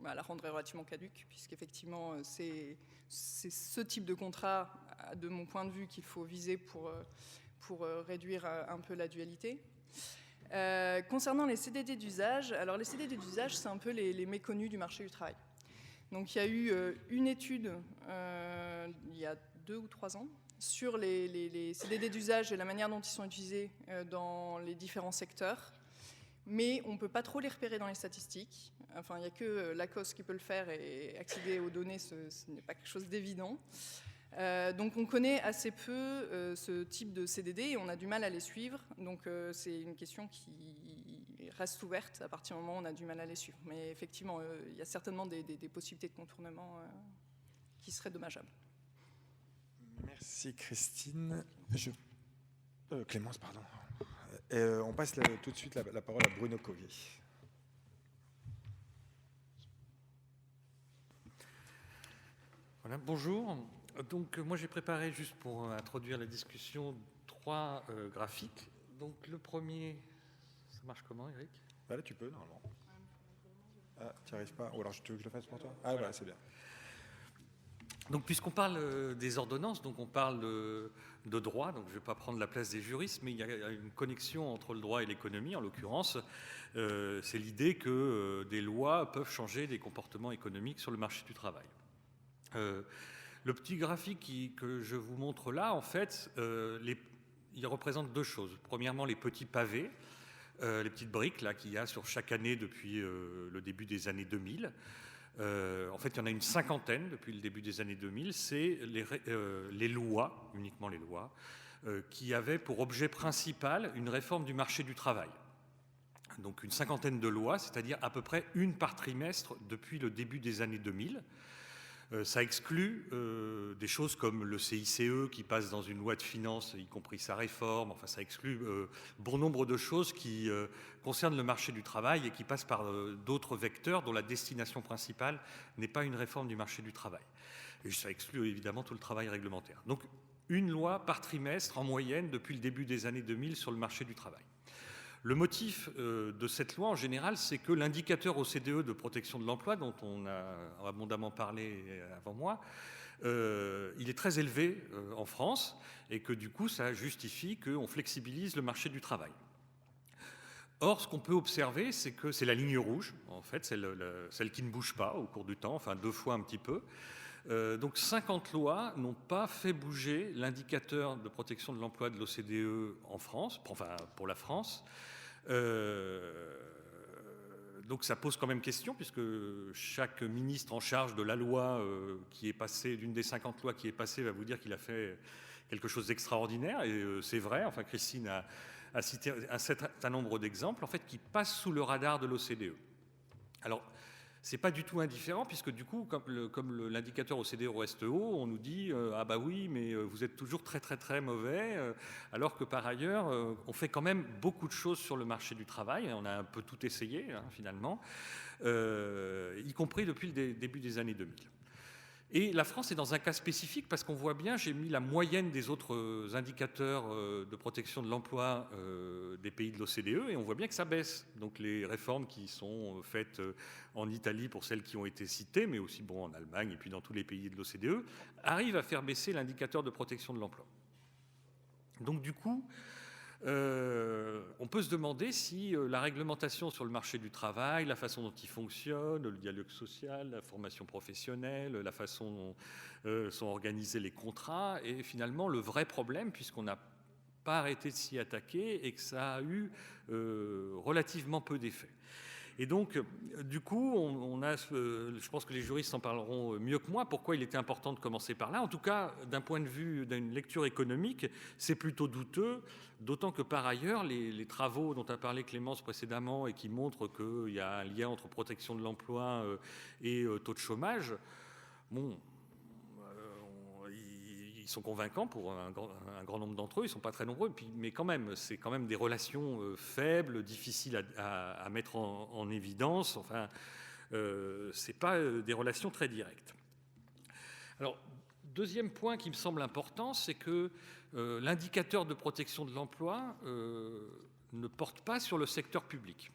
la rendrait relativement caduque, puisqu'effectivement, c'est ce type de contrat, de mon point de vue, qu'il faut viser pour réduire un peu la dualité. Concernant les CDD d'usage, alors les CDD d'usage, c'est un peu les méconnus du marché du travail. Donc il y a eu une étude il y a 2 ou 3 ans sur les CDD d'usage et la manière dont ils sont utilisés dans les différents secteurs, mais on ne peut pas trop les repérer dans les statistiques. Enfin, il n'y a que l'ACOS qui peut le faire et accéder aux données, ce n'est pas quelque chose d'évident. Donc on connaît assez peu ce type de CDD et on a du mal à les suivre. Donc c'est une question qui reste ouverte à partir du moment où on a du mal à les suivre. Mais effectivement, il y a certainement des possibilités de contournement qui seraient dommageables. Merci Christine. Clémence, pardon. On passe tout de suite la parole à Bruno Covier. Voilà, bonjour. Donc moi j'ai préparé, juste pour introduire la discussion, 3 graphiques. Donc le premier, ça marche comment, Eric? Là tu peux normalement. Ah, tu n'y arrives pas? Ou alors tu veux que je le fasse pour toi? Ah voilà, c'est bien. Donc puisqu'on parle des ordonnances, donc on parle de droit, donc je ne vais pas prendre la place des juristes, mais il y a une connexion entre le droit et l'économie. En l'occurrence, c'est l'idée que des lois peuvent changer des comportements économiques sur le marché du travail. Le petit graphique que je vous montre là, en fait, il représente 2 choses. Premièrement, les petits pavés, les petites briques là qu'il y a sur chaque année depuis le début des années 2000. En fait, il y en a une 50aine depuis le début des années 2000. C'est les lois, uniquement les lois, qui avaient pour objet principal une réforme du marché du travail. Donc une 50aine de lois, c'est-à-dire à peu près une par trimestre depuis le début des années 2000. Ça exclut des choses comme le CICE qui passe dans une loi de finances, y compris sa réforme. Enfin, ça exclut bon nombre de choses qui concernent le marché du travail et qui passent par d'autres vecteurs dont la destination principale n'est pas une réforme du marché du travail. Et ça exclut évidemment tout le travail réglementaire. Donc, une loi par trimestre en moyenne depuis le début des années 2000 sur le marché du travail. Le motif de cette loi, en général, c'est que l'indicateur OCDE de protection de l'emploi, dont on a abondamment parlé avant moi, il est très élevé en France et que du coup, ça justifie qu'on flexibilise le marché du travail. Or, ce qu'on peut observer, c'est que c'est la ligne rouge, en fait, c'est celle qui ne bouge pas au cours du temps, enfin 2 fois un petit peu. Donc 50 lois n'ont pas fait bouger l'indicateur de protection de l'emploi de l'OCDE en France, enfin pour la France. Donc ça pose quand même question, puisque chaque ministre en charge de la loi qui est passée, d'une des 50 lois qui est passée, va vous dire qu'il a fait quelque chose d'extraordinaire, et c'est vrai. Enfin, Christine a cité un certain nombre d'exemples, en fait, qui passent sous le radar de l'OCDE. Alors, c'est pas du tout indifférent, puisque du coup, comme l'indicateur OCDE reste haut, on nous dit ah bah oui, mais vous êtes toujours très très très mauvais, alors que par ailleurs, on fait quand même beaucoup de choses sur le marché du travail. On a un peu tout essayé finalement, y compris depuis le début des années 2000. Et la France est dans un cas spécifique parce qu'on voit bien, j'ai mis la moyenne des autres indicateurs de protection de l'emploi des pays de l'OCDE et on voit bien que ça baisse. Donc les réformes qui sont faites en Italie pour celles qui ont été citées, mais aussi en Allemagne et puis dans tous les pays de l'OCDE, arrivent à faire baisser l'indicateur de protection de l'emploi. Donc du coup, on peut se demander si la réglementation sur le marché du travail, la façon dont il fonctionne, le dialogue social, la formation professionnelle, la façon dont sont organisés les contrats est finalement le vrai problème puisqu'on n'a pas arrêté de s'y attaquer et que ça a eu relativement peu d'effet. Et donc, du coup, je pense que les juristes en parleront mieux que moi, pourquoi il était important de commencer par là. En tout cas, d'un point de vue d'une lecture économique, c'est plutôt douteux, d'autant que par ailleurs, les travaux dont a parlé Clémence précédemment et qui montrent qu'il y a un lien entre protection de l'emploi et taux de chômage, ils sont convaincants pour un grand nombre d'entre eux, ils ne sont pas très nombreux, mais quand même, c'est quand même des relations faibles, difficiles à mettre en évidence, enfin, ce n'est pas des relations très directes. Alors, deuxième point qui me semble important, c'est que l'indicateur de protection de l'emploi ne porte pas sur le secteur public.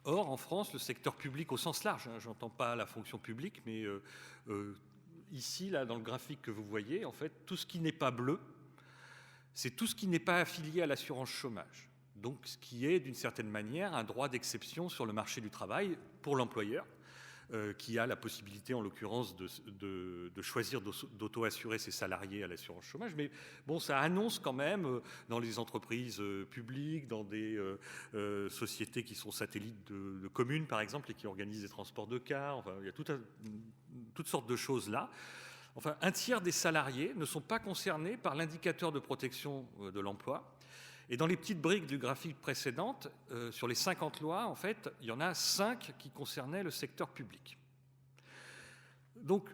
Or, en France, le secteur public au sens large, j'entends pas la fonction publique, mais ici, là, dans le graphique que vous voyez, en fait, tout ce qui n'est pas bleu, c'est tout ce qui n'est pas affilié à l'assurance chômage. Donc, ce qui est, d'une certaine manière, un droit d'exception sur le marché du travail pour l'employeur, qui a la possibilité, en l'occurrence, de choisir d'auto-assurer ses salariés à l'assurance chômage. Mais bon, ça annonce quand même, dans les entreprises publiques, dans des sociétés qui sont satellites de communes, par exemple, et qui organisent des transports de cars, enfin, il y a toutes sortes de choses là. Enfin, un tiers des salariés ne sont pas concernés par l'indicateur de protection de l'emploi. Et dans les petites briques du graphique précédente, sur les 50 lois, en fait, il y en a 5 qui concernaient le secteur public. Donc,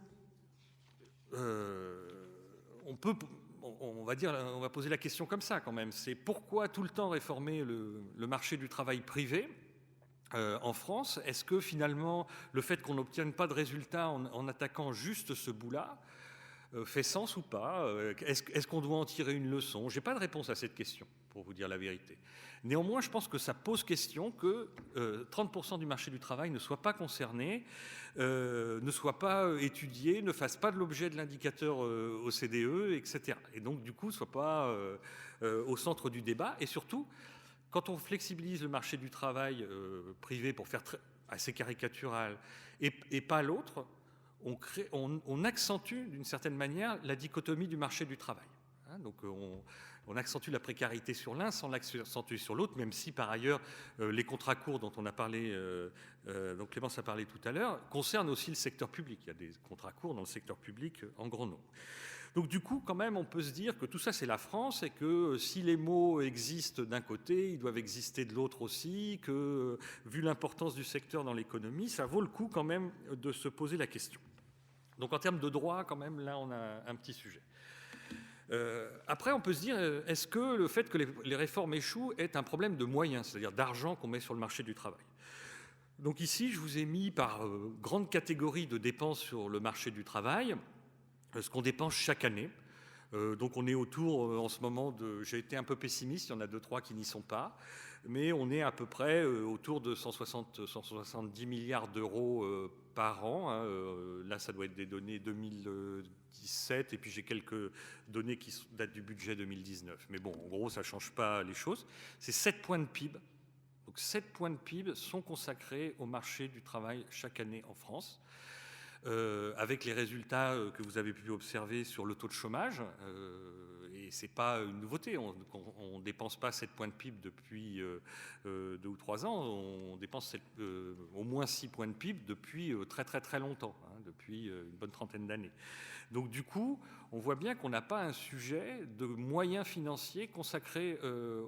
on va poser la question comme ça quand même. C'est pourquoi tout le temps réformer le marché du travail privé en France? Est-ce que finalement, le fait qu'on n'obtienne pas de résultats en attaquant juste ce bout-là fait sens ou pas? Est-ce qu'on doit en tirer une leçon? Je n'ai pas de réponse à cette question, pour vous dire la vérité. Néanmoins, je pense que ça pose question que 30% du marché du travail ne soit pas concerné, ne soit pas étudié, ne fasse pas de l'objet de l'indicateur OCDE, etc. Et donc, du coup, ne soit pas au centre du débat. Et surtout, quand on flexibilise le marché du travail privé pour faire assez caricatural et pas l'autre, on accentue d'une certaine manière la dichotomie du marché du travail. Donc on accentue la précarité sur l'un sans l'accentuer sur l'autre, même si par ailleurs les contrats courts dont on a parlé, dont Clémence a parlé tout à l'heure, concernent aussi le secteur public. Il y a des contrats courts dans le secteur public en grand nombre. Donc du coup, quand même, on peut se dire que tout ça, c'est la France et que si les mots existent d'un côté, ils doivent exister de l'autre aussi, que vu l'importance du secteur dans l'économie, ça vaut le coup quand même de se poser la question. Donc en termes de droit, quand même, là, on a un petit sujet. Après, on peut se dire, est-ce que le fait que les réformes échouent est un problème de moyens, c'est-à-dire d'argent qu'on met sur le marché du travail? Donc ici, je vous ai mis par grande catégorie de dépenses sur le marché du travail, ce qu'on dépense chaque année. Donc on est autour, en ce moment, j'ai été un peu pessimiste, il y en a 2-3 qui n'y sont pas, mais on est à peu près autour de 170 milliards d'euros par an. Là, ça doit être des données 2017, et puis j'ai quelques données qui datent du budget 2019. Mais bon, en gros, ça ne change pas les choses. C'est 7 points de PIB. Donc 7 points de PIB sont consacrés au marché du travail chaque année en France. Avec les résultats que vous avez pu observer sur le taux de chômage, et ce n'est pas une nouveauté, on ne dépense pas 7 points de PIB depuis 2 ou 3 ans, on dépense au moins 6 points de PIB depuis très très très longtemps, depuis une bonne trentaine d'années. Donc du coup, on voit bien qu'on n'a pas un sujet de moyens financiers consacrés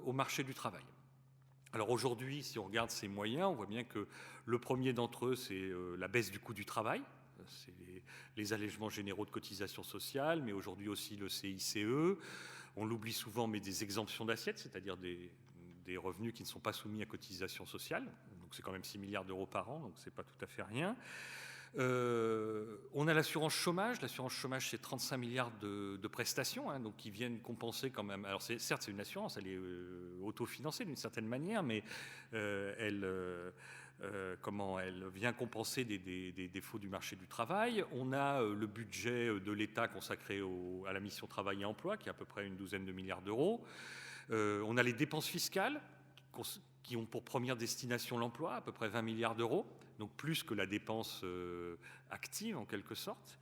au marché du travail. Alors aujourd'hui, si on regarde ces moyens, on voit bien que le premier d'entre eux, c'est la baisse du coût du travail. C'est les allègements généraux de cotisations sociales, mais aujourd'hui aussi le CICE. On l'oublie souvent, mais des exemptions d'assiette, c'est-à-dire des revenus qui ne sont pas soumis à cotisations sociales. Donc c'est quand même 6 milliards d'euros par an, donc c'est pas tout à fait rien. On a aussi les On a l'assurance chômage. L'assurance chômage, c'est 35 milliards de prestations, hein, donc qui viennent compenser quand même. Alors certes, c'est une assurance, elle est autofinancée d'une certaine manière, mais elle vient compenser des défauts du marché du travail. On a le budget de l'État consacré à la mission travail et emploi, qui est à peu près une douzaine de milliards d'euros. On a les dépenses fiscales, qui ont pour première destination l'emploi, à peu près 20 milliards d'euros, donc plus que la dépense active en quelque sorte.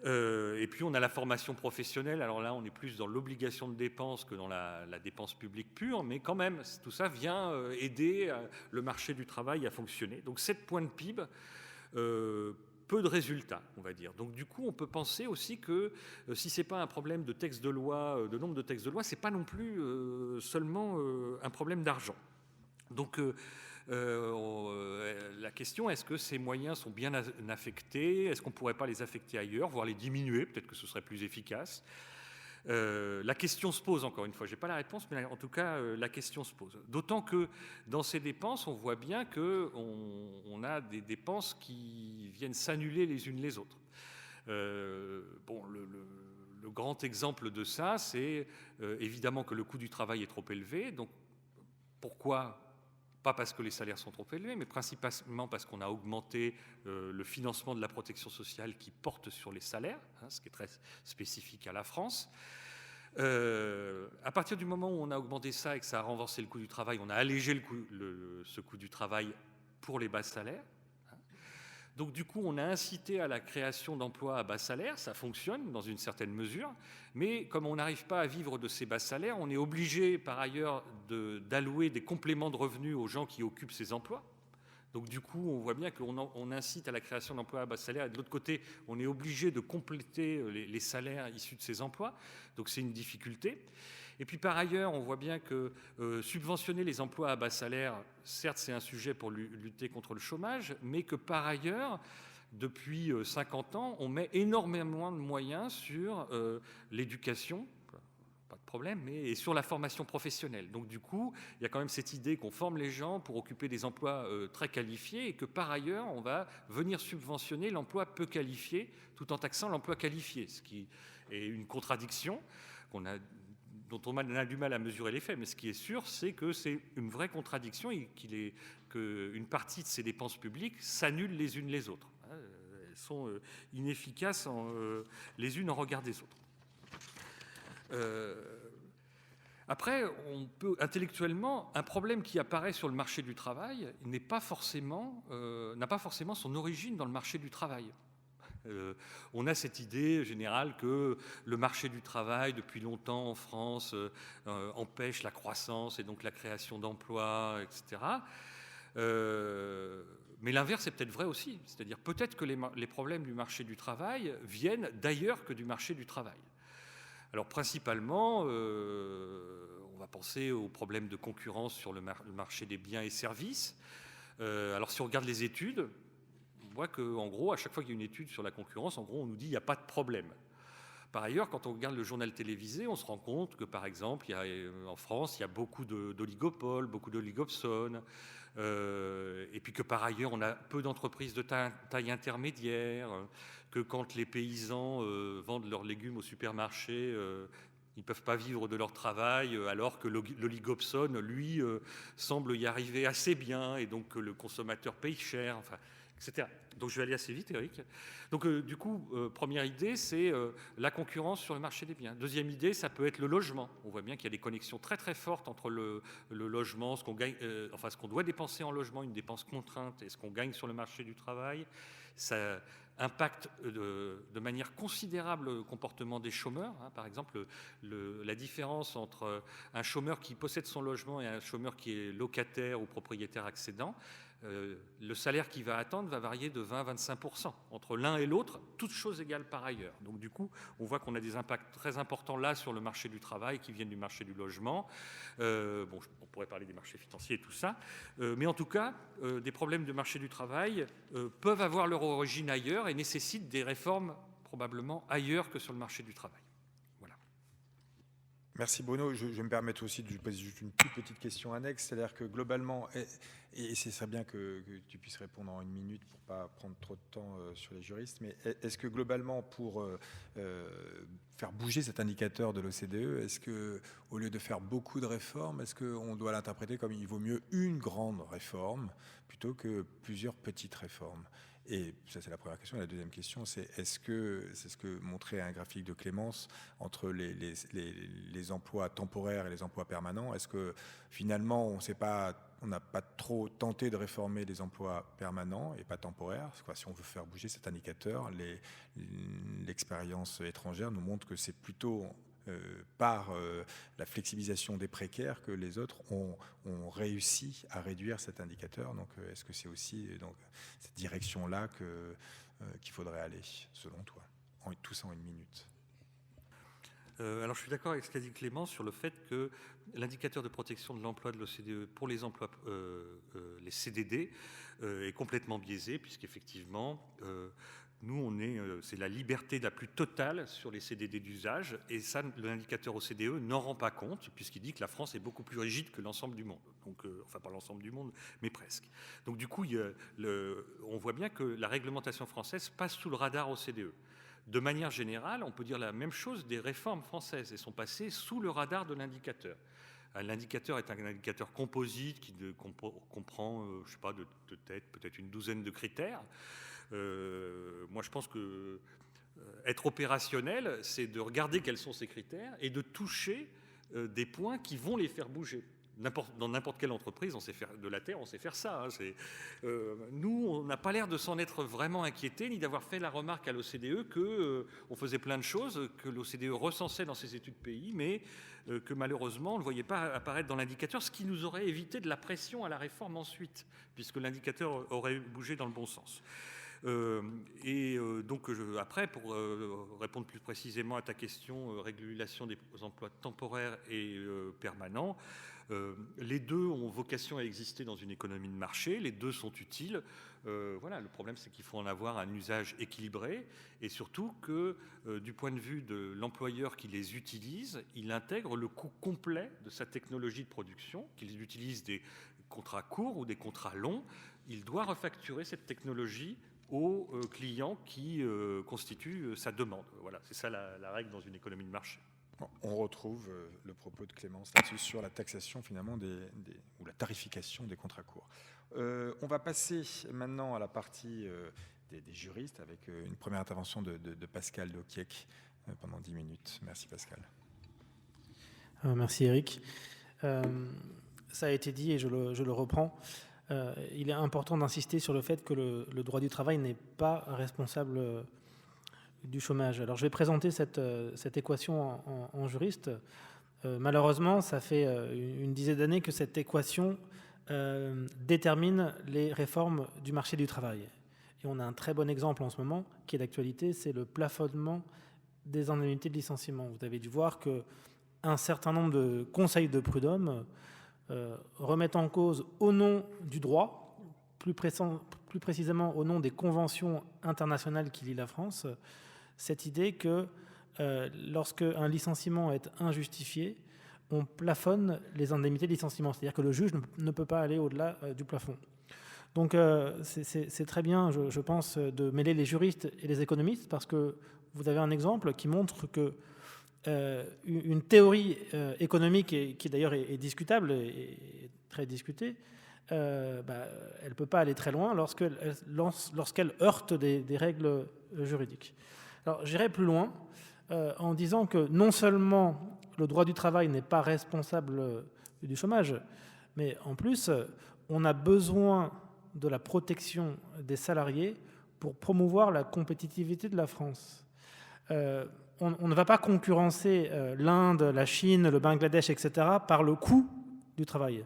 Et puis on a la formation professionnelle, alors là on est plus dans l'obligation de dépense que dans la dépense publique pure, mais quand même tout ça vient aider le marché du travail à fonctionner. Donc 7 points de PIB, peu de résultats, on va dire. Donc du coup on peut penser aussi que si c'est pas un problème de texte de loi, de nombre de textes de loi, c'est pas non plus seulement un problème d'argent. Donc la question, est-ce que ces moyens sont bien affectés? Est-ce qu'on ne pourrait pas les affecter ailleurs, voire les diminuer? Peut-être que ce serait plus efficace. La question se pose, encore une fois. Je n'ai pas la réponse, mais en tout cas, la question se pose. D'autant que dans ces dépenses, on voit bien qu'on a des dépenses qui viennent s'annuler les unes les autres. Bon, le grand exemple de ça, c'est évidemment que le coût du travail est trop élevé. Donc, pourquoi ? Pas parce que les salaires sont trop élevés, mais principalement parce qu'on a augmenté le financement de la protection sociale qui porte sur les salaires, hein, ce qui est très spécifique à la France. À partir du moment où on a augmenté ça et que ça a renversé le coût du travail, on a allégé ce coût du travail pour les bas salaires. Donc du coup, on a incité à la création d'emplois à bas salaire, ça fonctionne dans une certaine mesure, mais comme on n'arrive pas à vivre de ces bas salaires, on est obligé par ailleurs d'allouer des compléments de revenus aux gens qui occupent ces emplois. Donc du coup, on voit bien qu'on incite à la création d'emplois à bas salaire, et de l'autre côté, on est obligé de compléter les salaires issus de ces emplois, donc c'est une difficulté. Et puis par ailleurs, on voit bien que subventionner les emplois à bas salaire, certes c'est un sujet pour lutter contre le chômage, mais que par ailleurs, depuis 50 ans, on met énormément de moyens sur l'éducation, pas de problème, et sur la formation professionnelle. Donc du coup, il y a quand même cette idée qu'on forme les gens pour occuper des emplois très qualifiés et que par ailleurs, on va venir subventionner l'emploi peu qualifié tout en taxant l'emploi qualifié, ce qui est une contradiction dont on a du mal à mesurer l'effet, mais ce qui est sûr, c'est que c'est une vraie contradiction et qu'une partie de ces dépenses publiques s'annulent les unes les autres. Elles sont inefficaces les unes en regard des autres. Après, on peut intellectuellement, un problème qui apparaît sur le marché du travail n'a pas forcément son origine dans le marché du travail. On a cette idée générale que le marché du travail, depuis longtemps en France, empêche la croissance et donc la création d'emplois, etc. Mais l'inverse est peut-être vrai aussi. C'est-à-dire peut-être que les problèmes du marché du travail viennent d'ailleurs que du marché du travail. Alors principalement, on va penser aux problèmes de concurrence sur le marché des biens et services. Alors si on regarde les études, on voit qu'en gros, à chaque fois qu'il y a une étude sur la concurrence, en gros, on nous dit qu'il n'y a pas de problème. Par ailleurs, quand on regarde le journal télévisé, on se rend compte que, par exemple, en France, il y a beaucoup d'oligopoles, beaucoup d'oligopsones, et puis que, par ailleurs, on a peu d'entreprises de taille intermédiaire, que quand les paysans vendent leurs légumes au supermarché, ils ne peuvent pas vivre de leur travail, alors que l'oligopsone, lui, semble y arriver assez bien, et donc que le consommateur paye cher, enfin, etc. Donc je vais aller assez vite, Eric. Donc du coup, première idée, c'est la concurrence sur le marché des biens. Deuxième idée, ça peut être le logement. On voit bien qu'il y a des connexions très très fortes entre le logement, ce qu'on gagne, ce qu'on doit dépenser en logement, une dépense contrainte, et ce qu'on gagne sur le marché du travail. Ça impacte de manière considérable le comportement des chômeurs. Par exemple, la différence entre un chômeur qui possède son logement et un chômeur qui est locataire ou propriétaire accédant, le salaire qu'il va attendre va varier de 20 à 25% entre l'un et l'autre, toutes choses égales par ailleurs. Donc du coup, on voit qu'on a des impacts très importants là sur le marché du travail qui viennent du marché du logement. On pourrait parler des marchés financiers et tout ça, mais en tout cas, des problèmes de marché du travail peuvent avoir leur origine ailleurs et nécessitent des réformes probablement ailleurs que sur le marché du travail. Voilà. Merci Bruno. Je vais me permettre aussi de poser juste une toute petite question annexe, c'est-à-dire que globalement, Et ce serait bien que tu puisses répondre en 1 minute pour ne pas prendre trop de temps sur les juristes. Mais est-ce que globalement, pour faire bouger cet indicateur de l'OCDE, est-ce qu'au lieu de faire beaucoup de réformes, est-ce qu'on doit l'interpréter comme il vaut mieux une grande réforme plutôt que plusieurs petites réformes? Et ça, c'est la première question. Et la deuxième question, c'est c'est ce que montrait un graphique de Clémence entre les emplois temporaires et les emplois permanents. Est-ce que finalement, on n'a pas trop tenté de réformer les emplois permanents et pas temporaires? Si on veut faire bouger cet indicateur, l'expérience étrangère nous montre que c'est plutôt par la flexibilisation des précaires que les autres ont réussi à réduire cet indicateur. Donc, est-ce que c'est aussi cette direction-là qu'il faudrait aller, selon toi? Tout ça en 1 minute. Alors, je suis d'accord avec ce qu'a dit Clément sur le fait que l'indicateur de protection de l'emploi de l'OCDE pour les emplois, les CDD, est complètement biaisé, puisqu'effectivement, nous, c'est la liberté la plus totale sur les CDD d'usage, et ça, l'indicateur OCDE n'en rend pas compte, puisqu'il dit que la France est beaucoup plus rigide que l'ensemble du monde. Donc, enfin, pas l'ensemble du monde, mais presque. Donc, du coup, on voit bien que la réglementation française passe sous le radar OCDE. De manière générale, on peut dire la même chose des réformes françaises. Elles sont passées sous le radar de l'indicateur. L'indicateur est un indicateur composite qui comprend, je ne sais pas, de tête, peut-être une douzaine de critères. Moi, je pense que être opérationnel, c'est de regarder quels sont ces critères et de toucher des points qui vont les faire bouger. Dans n'importe quelle entreprise de la Terre, on sait faire ça. Nous, on n'a pas l'air de s'en être vraiment inquiété, ni d'avoir fait la remarque à l'OCDE qu'on faisait plein de choses, que l'OCDE recensait dans ses études pays, mais que malheureusement, on ne voyait pas apparaître dans l'indicateur, ce qui nous aurait évité de la pression à la réforme ensuite, puisque l'indicateur aurait bougé dans le bon sens. Donc après, pour répondre plus précisément à ta question, régulation des emplois temporaires et permanents, les deux ont vocation à exister dans une économie de marché, les deux sont utiles. Voilà, le problème, c'est qu'il faut en avoir un usage équilibré et surtout que du point de vue de l'employeur qui les utilise, il intègre le coût complet de sa technologie de production, qu'il utilise des contrats courts ou des contrats longs, il doit refacturer cette technologie aux clients qui constituent sa demande. Voilà, c'est ça la règle dans une économie de marché. On retrouve le propos de Clémence là-dessus sur la taxation finalement ou la tarification des contrats courts. On va passer maintenant à la partie des juristes avec une première intervention de Pascal Dauquiec pendant 10 minutes. Merci Pascal. Merci Eric. Ça a été dit et je le reprends. Il est important d'insister sur le fait que le droit du travail n'est pas responsable du chômage. Alors je vais présenter cette équation en juriste. Malheureusement, ça fait une dizaine d'années que cette équation détermine les réformes du marché du travail. Et on a un très bon exemple en ce moment qui est d'actualité, c'est le plafonnement des indemnités de licenciement. Vous avez dû voir qu'un certain nombre de conseils de prud'homme remettent en cause au nom du droit, plus précisément au nom des conventions internationales qui lient la France, cette idée que lorsque un licenciement est injustifié, on plafonne les indemnités de licenciement, c'est-à-dire que le juge ne peut pas aller au-delà du plafond. Donc c'est très bien, je pense, de mêler les juristes et les économistes, parce que vous avez un exemple qui montre que une théorie économique, qui d'ailleurs est discutable et très discutée, elle ne peut pas aller très loin lorsqu'elle heurte des règles juridiques. Alors j'irai plus loin en disant que non seulement le droit du travail n'est pas responsable du chômage, mais en plus on a besoin de la protection des salariés pour promouvoir la compétitivité de la France. On ne va pas concurrencer l'Inde, la Chine, le Bangladesh, etc. par le coût du travail,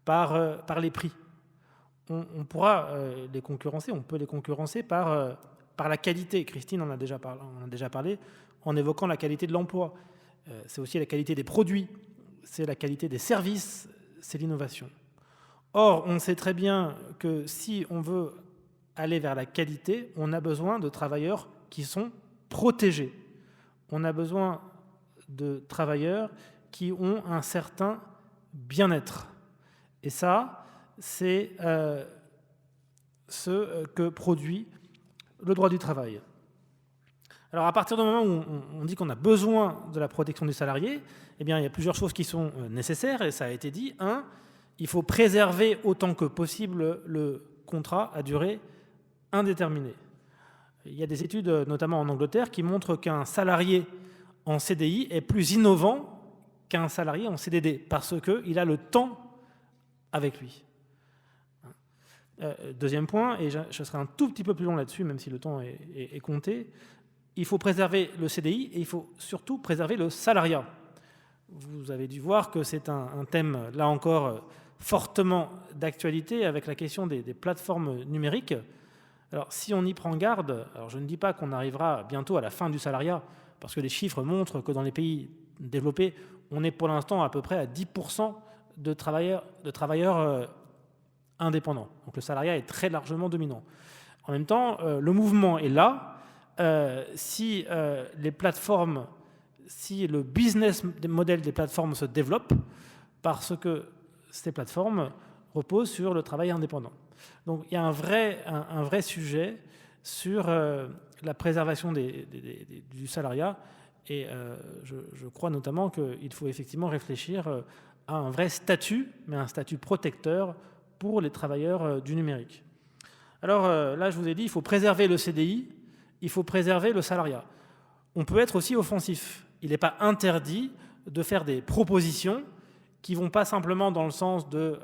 par les prix. On pourra les concurrencer, on peut les concurrencer par la qualité. Christine en a déjà parlé en évoquant la qualité de l'emploi. C'est aussi la qualité des produits, c'est la qualité des services, c'est l'innovation. Or, on sait très bien que si on veut aller vers la qualité, on a besoin de travailleurs qui sont protégés. On a besoin de travailleurs qui ont un certain bien-être. Et ça, c'est ce que produit le droit du travail. Alors à partir du moment où on dit qu'on a besoin de la protection du salarié, eh bien, il y a plusieurs choses qui sont nécessaires, et ça a été dit. Un, il faut préserver autant que possible le contrat à durée indéterminée. Il y a des études, notamment en Angleterre, qui montrent qu'un salarié en CDI est plus innovant qu'un salarié en CDD, parce qu'il a le temps avec lui. Deuxième point, et je serai un tout petit peu plus long là-dessus, même si le temps est compté, il faut préserver le CDI et il faut surtout préserver le salariat. Vous avez dû voir que c'est un thème, là encore, fortement d'actualité avec la question des plateformes numériques. Alors, si on y prend garde, alors je ne dis pas qu'on arrivera bientôt à la fin du salariat, parce que les chiffres montrent que dans les pays développés, on est pour l'instant à peu près à 10% de travailleurs indépendants. Donc le salariat est très largement dominant. En même temps, le mouvement est là. Si les plateformes, si le business model des plateformes se développe, parce que ces plateformes reposent sur le travail indépendant. Donc il y a un vrai sujet sur la préservation du salariat, et je crois notamment qu'il faut effectivement réfléchir à un vrai statut, mais un statut protecteur pour les travailleurs du numérique. Alors là, je vous ai dit, il faut préserver le CDI, il faut préserver le salariat. On peut être aussi offensif. Il n'est pas interdit de faire des propositions qui ne vont pas simplement dans le sens de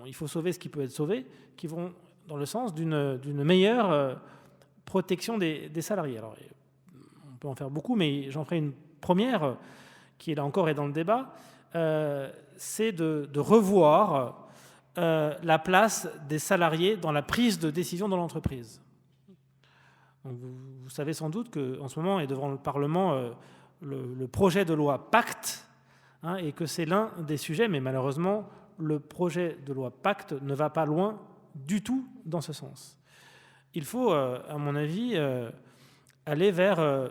il faut sauver ce qui peut être sauvé, qui vont dans le sens d'une meilleure protection des salariés. Alors, on peut en faire beaucoup, mais j'en ferai une première, qui là encore est dans le débat, c'est de revoir la place des salariés dans la prise de décision dans l'entreprise. Donc, vous savez sans doute qu'en ce moment est devant le Parlement le projet de loi Pacte, et que c'est l'un des sujets, mais malheureusement, le projet de loi Pacte ne va pas loin du tout dans ce sens. Il faut, à mon avis, aller vers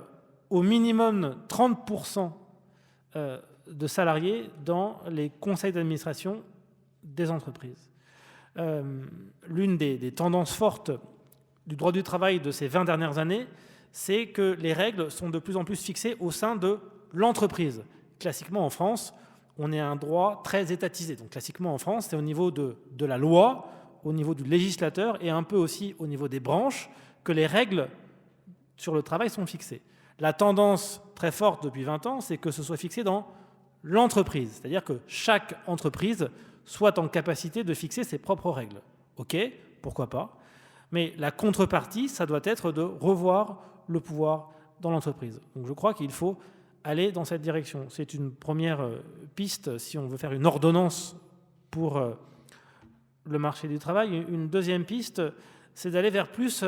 au minimum 30% de salariés dans les conseils d'administration des entreprises. L'une des tendances fortes du droit du travail de ces 20 dernières années, c'est que les règles sont de plus en plus fixées au sein de l'entreprise. Classiquement en France, on est un droit très étatisé. Donc classiquement en France, c'est au niveau de la loi, au niveau du législateur et un peu aussi au niveau des branches que les règles sur le travail sont fixées. La tendance très forte depuis 20 ans, c'est que ce soit fixé dans l'entreprise. C'est-à-dire que chaque entreprise soit en capacité de fixer ses propres règles. OK, pourquoi pas. Mais la contrepartie, ça doit être de revoir le pouvoir dans l'entreprise. Donc je crois qu'il faut aller dans cette direction. C'est une première piste si on veut faire une ordonnance pour le marché du travail. Une deuxième piste, c'est d'aller vers plus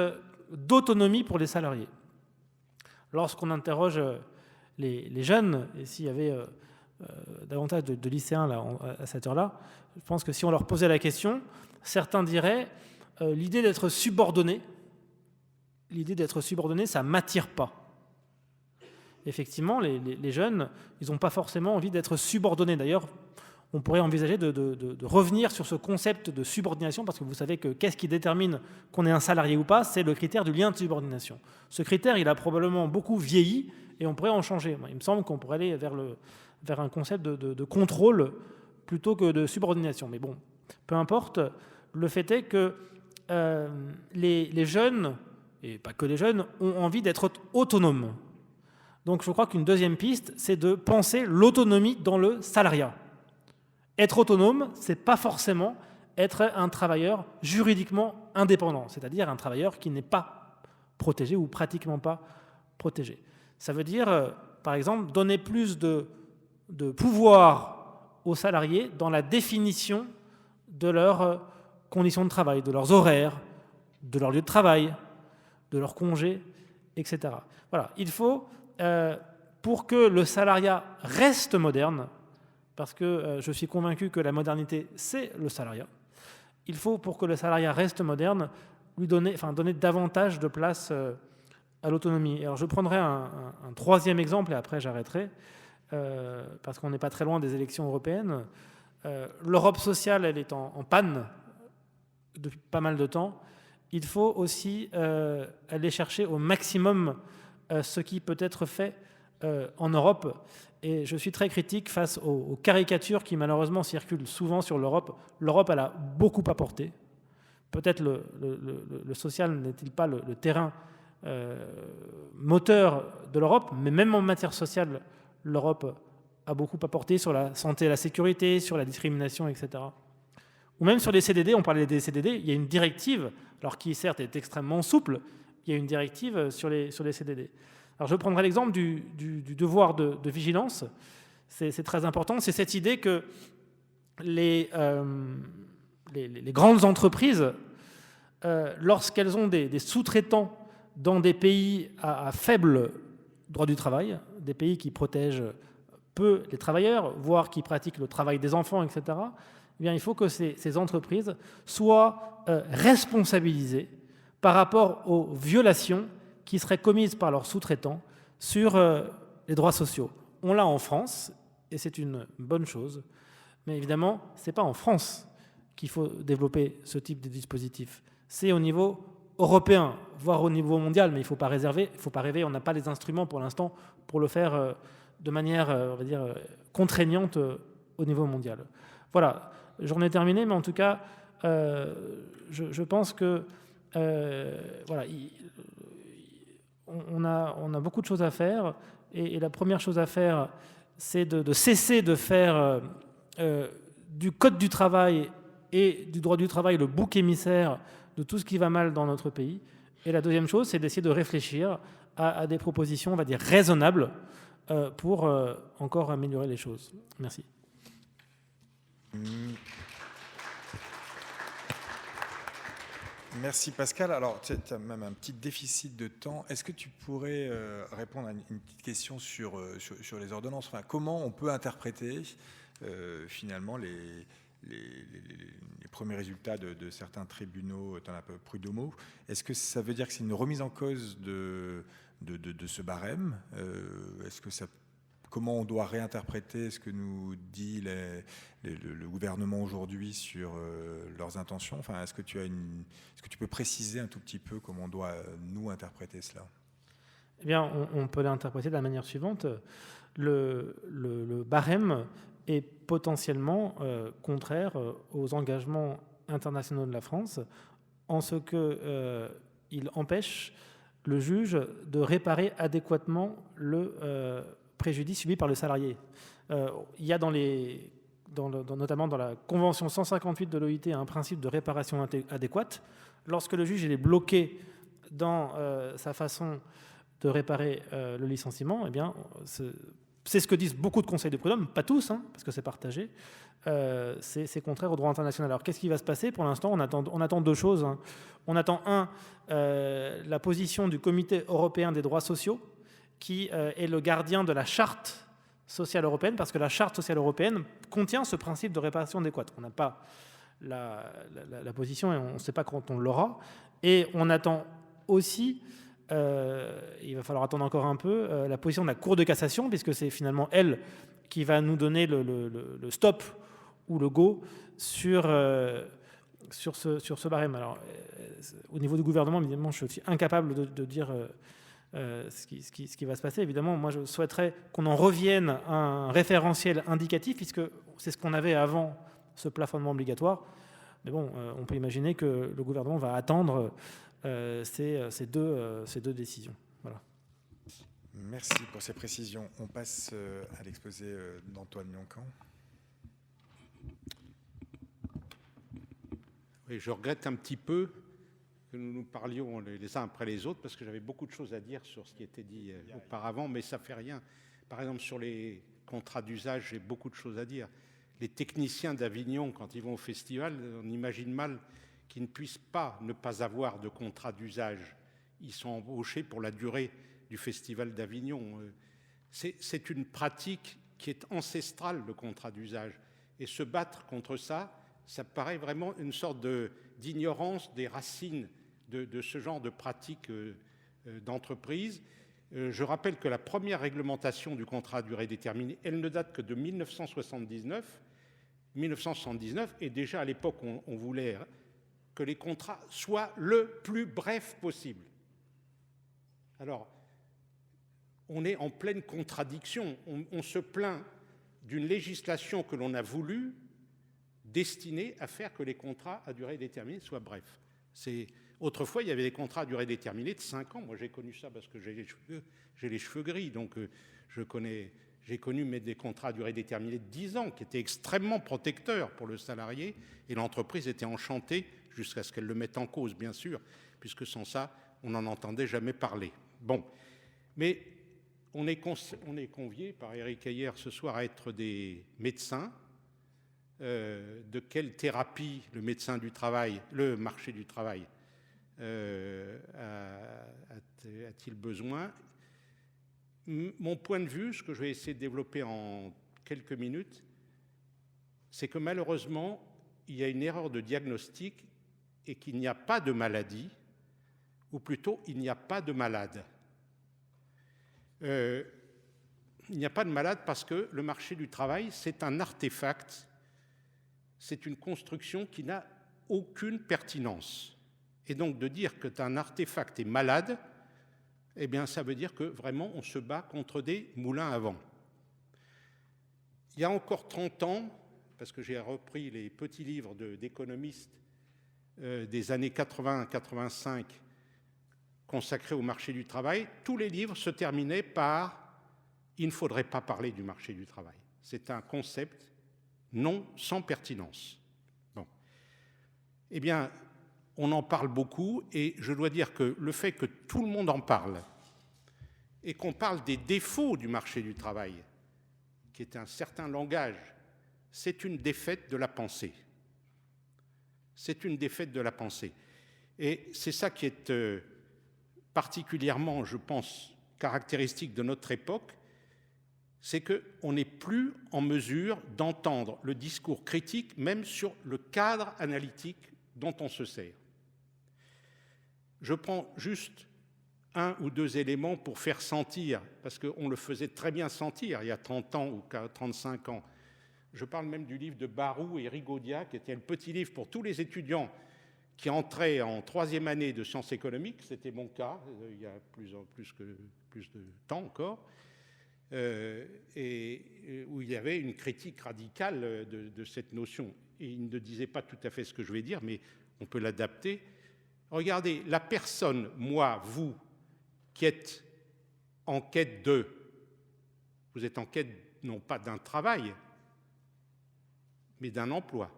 d'autonomie pour les salariés. Lorsqu'on interroge les jeunes, et s'il y avait davantage de lycéens là, à cette heure-là, je pense que si on leur posait la question, certains diraient l'idée d'être subordonné, ça ne m'attire pas. Effectivement, les jeunes, ils n'ont pas forcément envie d'être subordonnés. D'ailleurs, on pourrait envisager de revenir sur ce concept de subordination, parce que vous savez que qu'est-ce qui détermine qu'on est un salarié ou pas, c'est le critère du lien de subordination. Ce critère, il a probablement beaucoup vieilli, et on pourrait en changer. Il me semble qu'on pourrait aller vers un concept de contrôle plutôt que de subordination. Mais bon, peu importe, le fait est que les jeunes, et pas que les jeunes, ont envie d'être autonomes. Donc je crois qu'une deuxième piste, c'est de penser l'autonomie dans le salariat. Être autonome, ce n'est pas forcément être un travailleur juridiquement indépendant, c'est-à-dire un travailleur qui n'est pas protégé ou pratiquement pas protégé. Ça veut dire, par exemple, donner plus de pouvoir aux salariés dans la définition de leurs conditions de travail, de leurs horaires, de leur lieu de travail, de leurs congés, etc. Voilà, il faut, pour que le salariat reste moderne, parce que je suis convaincu que la modernité, c'est le salariat, il faut, pour que le salariat reste moderne, lui donner davantage de place à l'autonomie. Alors je prendrai un troisième exemple, et après j'arrêterai, parce qu'on n'est pas très loin des élections européennes. L'Europe sociale, elle est en panne depuis pas mal de temps, il faut aussi aller chercher au maximum ce qui peut être fait en Europe. Et je suis très critique face aux caricatures qui malheureusement circulent souvent sur l'Europe. L'Europe, elle a beaucoup apporté. Peut-être le social n'est-il pas le terrain moteur de l'Europe, mais même en matière sociale, l'Europe a beaucoup apporté sur la santé et la sécurité, sur la discrimination, etc. Ou même sur les CDD, on parlait des CDD, il y a une directive, alors qui certes est extrêmement souple, il y a une directive sur les CDD. Alors je prendrai l'exemple du devoir de vigilance, c'est très important, c'est cette idée que les grandes entreprises, lorsqu'elles ont des sous-traitants dans des pays à faible droit du travail, des pays qui protègent peu les travailleurs, voire qui pratiquent le travail des enfants, etc., eh bien, il faut que ces entreprises soient responsabilisées par rapport aux violations qui seraient commises par leurs sous-traitants sur les droits sociaux. On l'a en France, et c'est une bonne chose, mais évidemment, ce n'est pas en France qu'il faut développer ce type de dispositif. C'est au niveau européen, voire au niveau mondial, mais il ne faut pas rêver, on n'a pas les instruments pour l'instant pour le faire de manière, on va dire, contraignante au niveau mondial. Voilà, j'en ai terminé, mais en tout cas, je pense que voilà, on a beaucoup de choses à faire, et la première chose à faire, c'est de cesser de faire du code du travail et du droit du travail le bouc émissaire de tout ce qui va mal dans notre pays. Et la deuxième chose, c'est d'essayer de réfléchir à des propositions, on va dire, raisonnables pour encore améliorer les choses. Merci. Merci Pascal. Alors, tu as même un petit déficit de temps. Est-ce que tu pourrais répondre à une petite question sur les ordonnances ? Enfin, comment on peut interpréter finalement les premiers résultats de certains tribunaux, tu en as prud'homaux? Est-ce que ça veut dire que c'est une remise en cause de ce barème? Comment on doit réinterpréter ce que nous dit le gouvernement aujourd'hui sur leurs intentions? Enfin, est-ce que tu peux préciser un tout petit peu comment on doit, nous, interpréter cela? Eh bien, on peut l'interpréter de la manière suivante. Le barème est potentiellement contraire aux engagements internationaux de la France, en ce qu'il empêche le juge de réparer adéquatement le préjudice subi par le salarié. Il y a notamment dans la Convention 158 de l'OIT un principe de réparation adéquate. Lorsque le juge est bloqué dans sa façon de réparer le licenciement, eh bien, c'est ce que disent beaucoup de conseils de prud'homme, pas tous, parce que c'est partagé. C'est contraire au droit international. Alors, qu'est-ce qui va se passer? Pour l'instant, on attend deux choses. On attend, la position du Comité européen des droits sociaux, qui est le gardien de la Charte sociale européenne, parce que la Charte sociale européenne contient ce principe de réparation adéquate. On n'a pas la position et on ne sait pas quand on l'aura. Et on attend aussi, il va falloir attendre encore un peu, la position de la Cour de cassation, puisque c'est finalement elle qui va nous donner le stop ou le go sur ce barème. Alors, au niveau du gouvernement, évidemment, je suis incapable de dire ce qui va se passer. Évidemment, moi, je souhaiterais qu'on en revienne à un référentiel indicatif, puisque c'est ce qu'on avait avant ce plafonnement obligatoire. Mais bon, on peut imaginer que le gouvernement va attendre ces deux décisions. Voilà. Merci pour ces précisions. On passe à l'exposé d'Antoine Lioncan. Oui, je regrette un petit peu que nous parlions les uns après les autres, parce que j'avais beaucoup de choses à dire sur ce qui était dit auparavant, mais ça ne fait rien. Par exemple, sur les contrats d'usage, j'ai beaucoup de choses à dire. Les techniciens d'Avignon, quand ils vont au festival, on imagine mal qu'ils ne puissent pas ne pas avoir de contrat d'usage. Ils sont embauchés pour la durée du festival d'Avignon. C'est une pratique qui est ancestrale, le contrat d'usage. Et se battre contre ça, ça paraît vraiment une sorte d'ignorance des racines de ce genre de pratiques d'entreprise. Je rappelle que la première réglementation du contrat à durée déterminée, elle ne date que de 1979. Et déjà à l'époque, on voulait que les contrats soient le plus brefs possible. Alors, on est en pleine contradiction. On se plaint d'une législation que l'on a voulu destinée à faire que les contrats à durée déterminée soient brefs. Autrefois, il y avait des contrats à durée déterminée de 5 ans. Moi, j'ai connu ça parce que j'ai les cheveux gris. Donc, j'ai connu des contrats à durée déterminée de 10 ans qui étaient extrêmement protecteurs pour le salarié. Et l'entreprise était enchantée jusqu'à ce qu'elle le mette en cause, bien sûr, puisque sans ça, on n'en entendait jamais parler. Bon, mais on est conviés par Éric Heyer ce soir à être des médecins. De quelle thérapie le médecin du travail, le marché du travail a-t-il besoin? Mon point de vue, ce que je vais essayer de développer en quelques minutes, c'est que malheureusement, il y a une erreur de diagnostic et qu'il n'y a pas de maladie, ou plutôt il n'y a pas de malade. Il n'y a pas de malade parce que le marché du travail, c'est un artefact, c'est une construction qui n'a aucune pertinence. Et donc de dire qu'un artefact est malade, eh bien ça veut dire que vraiment on se bat contre des moulins à vent. Il y a encore 30 ans, parce que j'ai repris les petits livres d'économistes des années 80-85 consacrés au marché du travail, tous les livres se terminaient par « il ne faudrait pas parler du marché du travail ». C'est un concept non sans pertinence. Bon. Eh bien, on en parle beaucoup et je dois dire que le fait que tout le monde en parle et qu'on parle des défauts du marché du travail, qui est un certain langage, c'est une défaite de la pensée. C'est une défaite de la pensée. Et c'est ça qui est particulièrement, je pense, caractéristique de notre époque, c'est qu'on n'est plus en mesure d'entendre le discours critique, même sur le cadre analytique dont on se sert. Je prends juste un ou deux éléments pour faire sentir, parce qu'on le faisait très bien sentir il y a 30 ans ou 35 ans. Je parle même du livre de Barou et Rigaudia, qui était le petit livre pour tous les étudiants qui entraient en 3e année de sciences économiques. C'était mon cas, il y a plus de temps encore. Et où il y avait une critique radicale de cette notion. Et il ne disait pas tout à fait ce que je vais dire, mais on peut l'adapter. Regardez, la personne, moi, vous, qui êtes en quête vous êtes en quête non pas d'un travail, mais d'un emploi.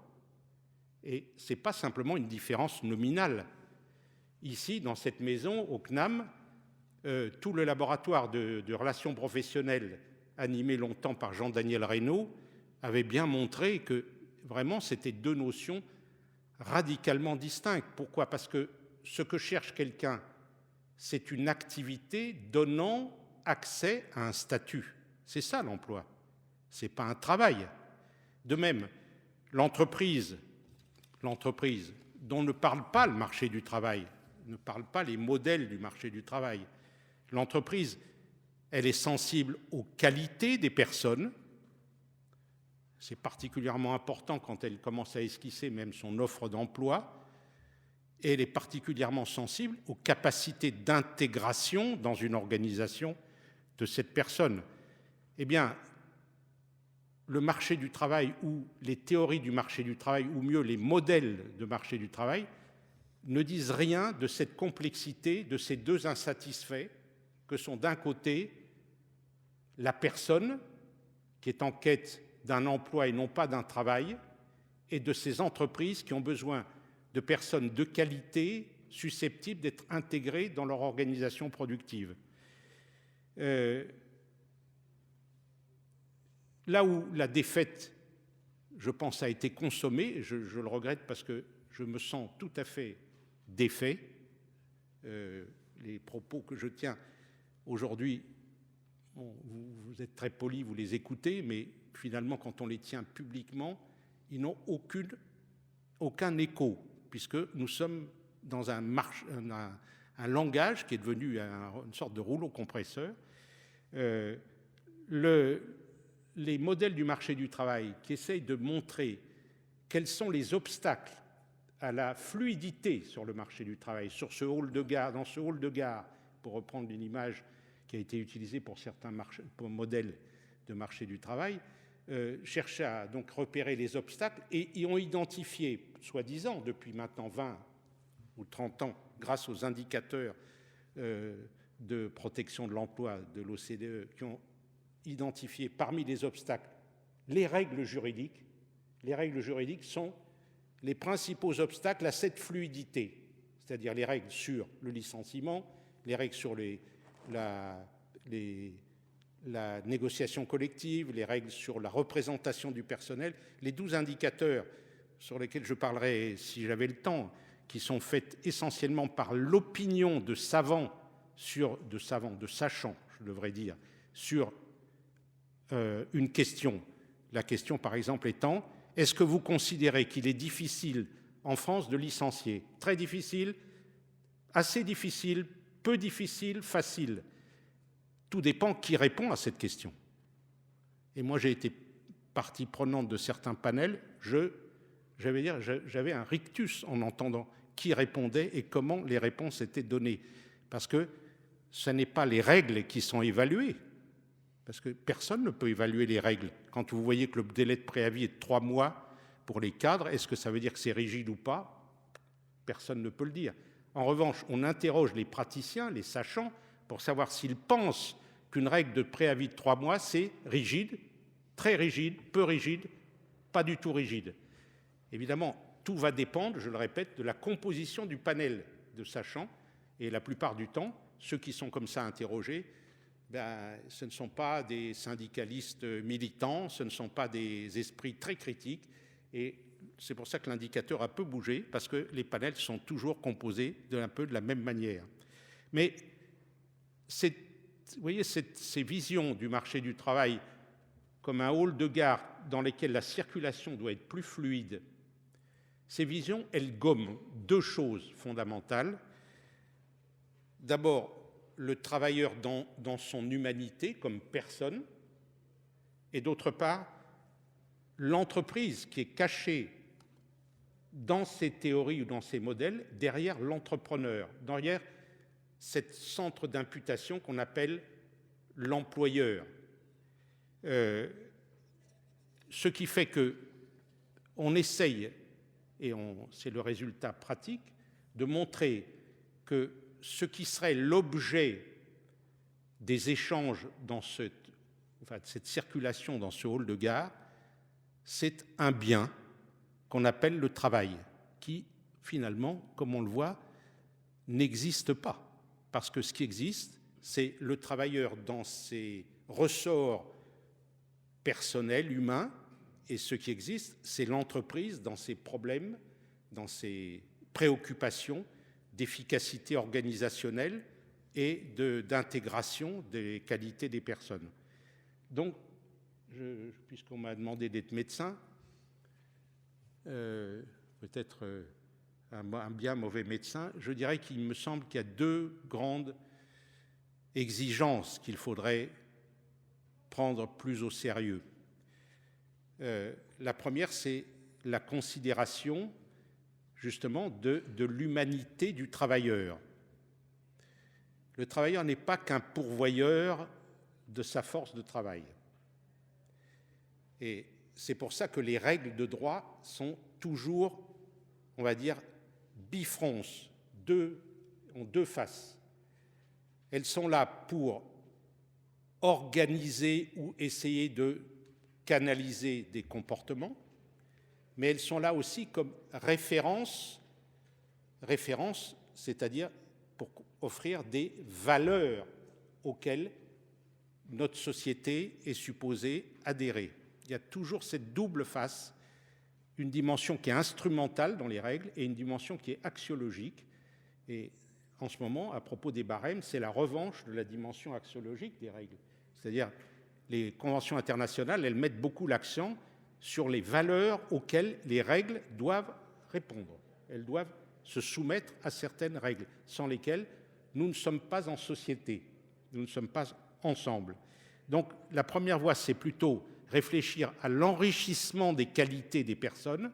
Et ce n'est pas simplement une différence nominale. Ici, dans cette maison, au CNAM, tout le laboratoire de relations professionnelles animé longtemps par Jean-Daniel Reynaud avait bien montré que vraiment c'était deux notions radicalement distinctes. Pourquoi? Parce que ce que cherche quelqu'un, c'est une activité donnant accès à un statut. C'est ça l'emploi. Ce n'est pas un travail. De même, l'entreprise dont ne parle pas le marché du travail, ne parle pas les modèles du marché du travail. L'entreprise, elle est sensible aux qualités des personnes. C'est particulièrement important quand elle commence à esquisser même son offre d'emploi. Et elle est particulièrement sensible aux capacités d'intégration dans une organisation de cette personne. Eh bien, le marché du travail ou les théories du marché du travail, ou mieux les modèles de marché du travail, ne disent rien de cette complexité, de ces deux insatisfaits que sont d'un côté la personne qui est en quête d'un emploi et non pas d'un travail, et de ces entreprises qui ont besoin de personnes de qualité susceptibles d'être intégrées dans leur organisation productive. Là où la défaite, je pense, a été consommée, je le regrette parce que je me sens tout à fait défait, les propos que je tiens aujourd'hui, vous êtes très polis, vous les écoutez, mais finalement, quand on les tient publiquement, ils n'ont aucun écho, puisque nous sommes dans un langage qui est devenu une sorte de rouleau compresseur. Les modèles du marché du travail qui essayent de montrer quels sont les obstacles à la fluidité sur le marché du travail, sur ce hall de gare, dans ce hall de gare, pour reprendre une image qui a été utilisée pour certains modèles de marché du travail, cherchaient à donc repérer les obstacles et y ont identifié, soi-disant, depuis maintenant 20 ou 30 ans, grâce aux indicateurs de protection de l'emploi de l'OCDE, qui ont identifié parmi les obstacles les règles juridiques. Les règles juridiques sont les principaux obstacles à cette fluidité, c'est-à-dire les règles sur le licenciement, les règles sur la négociation collective, les règles sur la représentation du personnel, les 12 indicateurs sur lesquels je parlerai si j'avais le temps, qui sont faits essentiellement par l'opinion de savants, de sachants, je devrais dire, sur une question. La question, par exemple, étant, est-ce que vous considérez qu'il est difficile en France de licencier? Très difficile, assez difficile, peu difficile, facile. Tout dépend qui répond à cette question. Et moi, j'ai été partie prenante de certains panels. J'avais un rictus en entendant qui répondait et comment les réponses étaient données. Parce que ce n'est pas les règles qui sont évaluées. Parce que personne ne peut évaluer les règles. Quand vous voyez que le délai de préavis est de 3 mois pour les cadres, est-ce que ça veut dire que c'est rigide ou pas? Personne ne peut le dire. En revanche, on interroge les praticiens, les sachants, pour savoir s'ils pensent qu'une règle de préavis de 3 mois, c'est rigide, très rigide, peu rigide, pas du tout rigide. Évidemment, tout va dépendre, je le répète, de la composition du panel de sachants. Et la plupart du temps, ceux qui sont comme ça interrogés, ce ne sont pas des syndicalistes militants, ce ne sont pas des esprits très critiques. Et c'est pour ça que l'indicateur a peu bougé, parce que les panels sont toujours composés un peu de la même manière. Mais vous voyez, ces visions du marché du travail comme un hall de gare dans lequel la circulation doit être plus fluide, ces visions, elles gomment 2 choses fondamentales. D'abord, le travailleur dans son humanité comme personne, et d'autre part, l'entreprise qui est cachée dans ces théories ou dans ces modèles derrière l'entrepreneur, derrière ce centre d'imputation qu'on appelle l'employeur. Ce qui fait qu'on essaye, et c'est le résultat pratique, de montrer que ce qui serait l'objet des échanges dans cette circulation dans ce hall de gare, c'est un bien qu'on appelle le travail, qui finalement, comme on le voit, n'existe pas. Parce que ce qui existe, c'est le travailleur dans ses ressorts personnels, humains, et ce qui existe, c'est l'entreprise dans ses problèmes, dans ses préoccupations d'efficacité organisationnelle et d'intégration des qualités des personnes. Donc, puisqu'on m'a demandé d'être médecin, peut-être un bien mauvais médecin, je dirais qu'il me semble qu'il y a 2 grandes exigences qu'il faudrait prendre plus au sérieux. La première, c'est la considération justement de l'humanité du travailleur. Le travailleur n'est pas qu'un pourvoyeur de sa force de travail. Et c'est pour ça que les règles de droit sont toujours, on va dire, bifronces, ont 2 faces. Elles sont là pour organiser ou essayer de canaliser des comportements, mais elles sont là aussi comme référence, c'est-à-dire pour offrir des valeurs auxquelles notre société est supposée adhérer. Il y a toujours cette double face, une dimension qui est instrumentale dans les règles et une dimension qui est axiologique. Et en ce moment, à propos des barèmes, c'est la revanche de la dimension axiologique des règles. C'est-à-dire, les conventions internationales, elles mettent beaucoup l'accent sur les valeurs auxquelles les règles doivent répondre. Elles doivent se soumettre à certaines règles, sans lesquelles nous ne sommes pas en société, nous ne sommes pas ensemble. Donc la première voie, c'est plutôt réfléchir à l'enrichissement des qualités des personnes,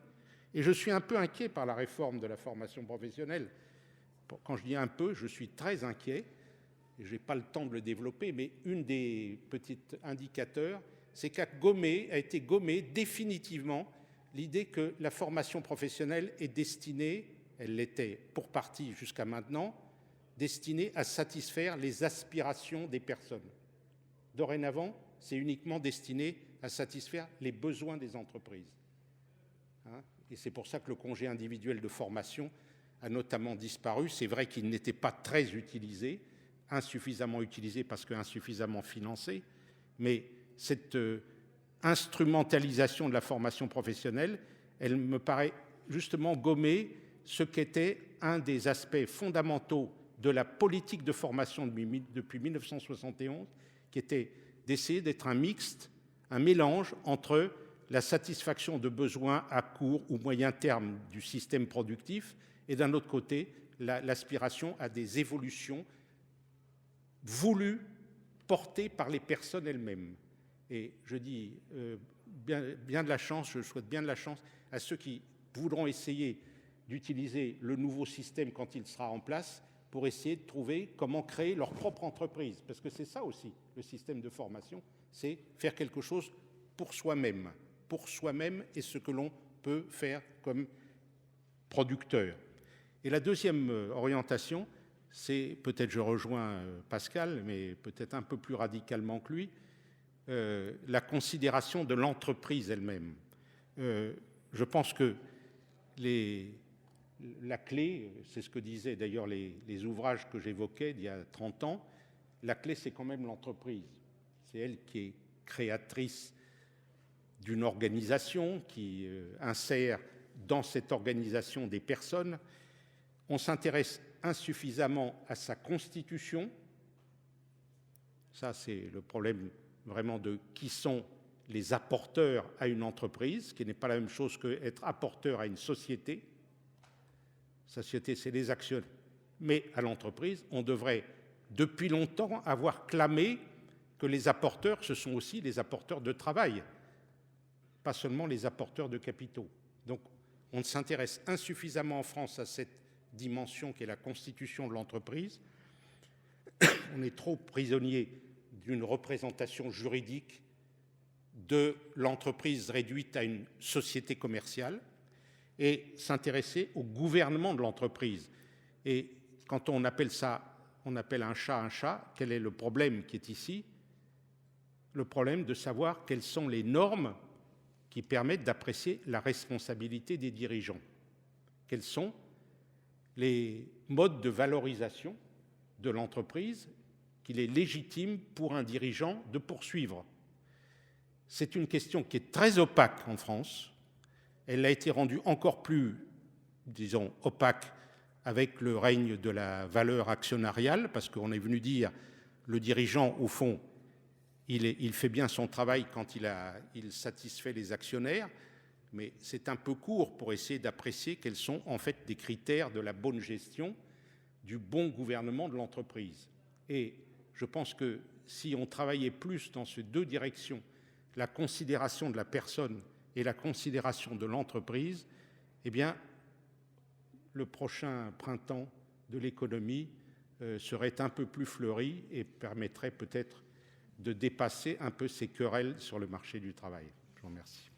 Et je suis un peu inquiet par la réforme de la formation professionnelle. Quand je dis un peu, je suis très inquiet. Je n'ai pas le temps de le développer, mais une des petits indicateurs, c'est a été gommé définitivement l'idée que la formation professionnelle est destinée, elle l'était pour partie jusqu'à maintenant, destinée à satisfaire les aspirations des personnes. Dorénavant, c'est uniquement destiné à satisfaire les besoins des entreprises. Et c'est pour ça que le congé individuel de formation a notamment disparu. C'est vrai qu'il n'était pas très utilisé, insuffisamment utilisé parce qu'insuffisamment financé, mais cette instrumentalisation de la formation professionnelle, elle me paraît justement gommer ce qu'était un des aspects fondamentaux de la politique de formation depuis 1971, qui était d'essayer d'être un mixte, un mélange entre la satisfaction de besoins à court ou moyen terme du système productif et d'un autre côté, l'aspiration à des évolutions voulues, portées par les personnes elles-mêmes. Et je dis bien de la chance, je souhaite bien de la chance à ceux qui voudront essayer d'utiliser le nouveau système quand il sera en place pour essayer de trouver comment créer leur propre entreprise. Parce que c'est ça aussi, le système de formation, c'est faire quelque chose pour soi-même et ce que l'on peut faire comme producteur. Et la deuxième orientation, c'est, peut-être je rejoins Pascal, mais peut-être un peu plus radicalement que lui, la considération de l'entreprise elle-même. Je pense que la clé, c'est ce que disaient d'ailleurs les ouvrages que j'évoquais d'il y a 30 ans, la clé c'est quand même l'entreprise. C'est elle qui est créatrice d'une organisation, qui insère dans cette organisation des personnes. On s'intéresse insuffisamment à sa constitution. Ça, c'est le problème vraiment de qui sont les apporteurs à une entreprise, qui n'est pas la même chose qu'être apporteur à une société. Société, c'est les actionnaires. Mais à l'entreprise, on devrait depuis longtemps avoir clamé que les apporteurs, ce sont aussi les apporteurs de travail, pas seulement les apporteurs de capitaux. Donc, on s'intéresse insuffisamment en France à cette dimension qui est la constitution de l'entreprise. On est trop prisonnier d'une représentation juridique de l'entreprise réduite à une société commerciale et s'intéresser au gouvernement de l'entreprise. Et quand on appelle ça, on appelle un chat, quel est le problème qui est ici? Le problème de savoir quelles sont les normes qui permettent d'apprécier la responsabilité des dirigeants. Quels sont les modes de valorisation de l'entreprise qu'il est légitime pour un dirigeant de poursuivre. C'est une question qui est très opaque en France. Elle a été rendue encore plus, disons, opaque avec le règne de la valeur actionnariale, parce qu'on est venu dire le dirigeant, au fond, il fait bien son travail quand il satisfait les actionnaires, mais c'est un peu court pour essayer d'apprécier quels sont en fait des critères de la bonne gestion, du bon gouvernement de l'entreprise. Et je pense que si on travaillait plus dans ces deux directions, la considération de la personne et la considération de l'entreprise, eh bien, le prochain printemps de l'économie serait un peu plus fleuri et permettrait peut-être de dépasser un peu ces querelles sur le marché du travail. Je vous remercie.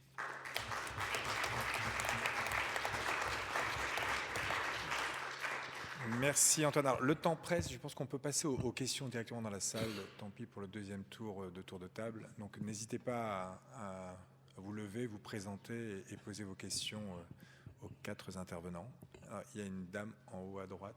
Merci Antoine. Alors, le temps presse, je pense qu'on peut passer aux questions directement dans la salle. Tant pis pour le deuxième tour de table. Donc n'hésitez pas à vous lever, vous présenter et poser vos questions aux quatre intervenants. Alors, il y a une dame en haut à droite.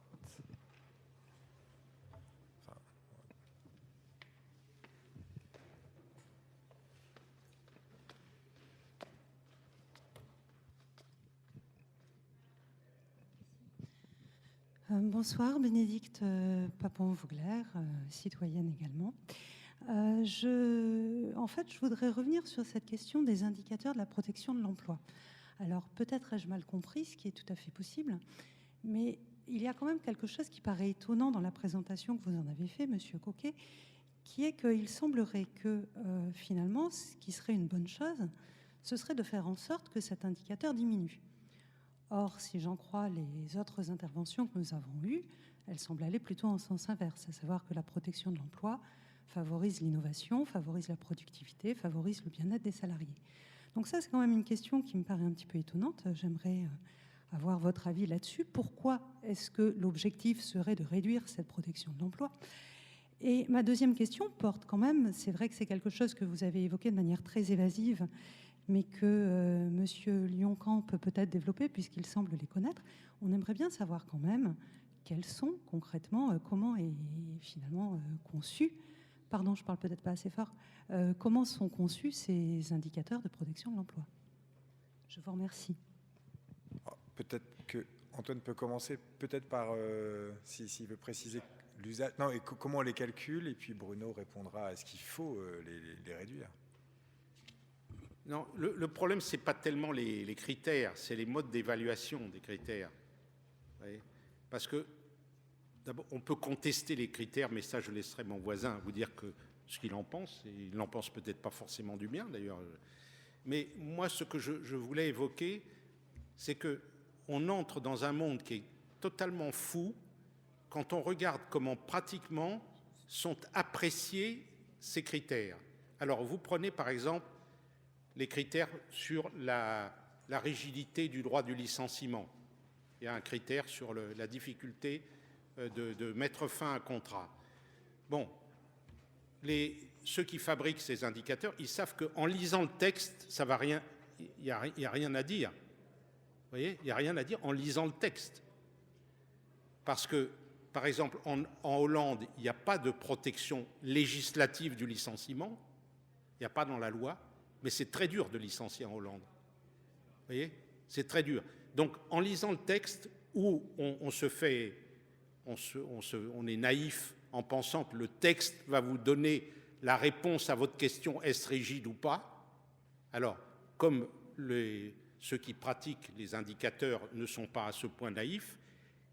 Bonsoir, Bénédicte Papon-Vogler, citoyenne également. En fait, je voudrais revenir sur cette question des indicateurs de la protection de l'emploi. Alors, peut-être ai-je mal compris, ce qui est tout à fait possible, mais il y a quand même quelque chose qui paraît étonnant dans la présentation que vous en avez fait, Monsieur Coquet, qui est qu'il semblerait que, finalement, ce qui serait une bonne chose, ce serait de faire en sorte que cet indicateur diminue. Or, si j'en crois les autres interventions que nous avons eues, elles semblent aller plutôt en sens inverse, à savoir que la protection de l'emploi favorise l'innovation, favorise la productivité, favorise le bien-être des salariés. Donc ça, c'est quand même une question qui me paraît un petit peu étonnante. J'aimerais avoir votre avis là-dessus. Pourquoi est-ce que l'objectif serait de réduire cette protection de l'emploi ? Et ma deuxième question porte quand même, c'est vrai que c'est quelque chose que vous avez évoqué de manière très évasive, mais que M. Lyon-Camp peut peut-être développer puisqu'il semble les connaître. On aimerait bien savoir quand même quels sont concrètement, comment est finalement conçu, pardon, je parle peut-être pas assez fort, comment sont conçus ces indicateurs de protection de l'emploi. Je vous remercie. Peut-être que Antoine peut commencer, peut-être par, s'il veut préciser l'usage, non, et comment on les calcule, et puis Bruno répondra à ce qu'il faut les réduire. Non, le problème, ce n'est pas tellement les critères, c'est les modes d'évaluation des critères. Vous voyez ? Parce que, d'abord, on peut contester les critères, mais ça, je laisserai mon voisin vous dire ce qu'il en pense, et il n'en pense peut-être pas forcément du bien, d'ailleurs. Mais moi, ce que je voulais évoquer, c'est qu'on entre dans un monde qui est totalement fou quand on regarde comment pratiquement sont appréciés ces critères. Alors, vous prenez par exemple les critères sur la rigidité du droit du licenciement. Il y a un critère sur la difficulté de mettre fin à un contrat. Bon, ceux qui fabriquent ces indicateurs, ils savent qu'en lisant le texte, ça va rien, il n'y a rien à dire. Vous voyez, il n'y a rien à dire en lisant le texte. Parce que, par exemple, en Hollande, il n'y a pas de protection législative du licenciement. Il n'y a pas dans la loi. Mais c'est très dur de licencier en Hollande. Vous voyez ? C'est très dur. Donc, en lisant le texte, où on est naïf en pensant que le texte va vous donner la réponse à votre question, est-ce rigide ou pas ? Alors, comme ceux qui pratiquent les indicateurs ne sont pas à ce point naïfs,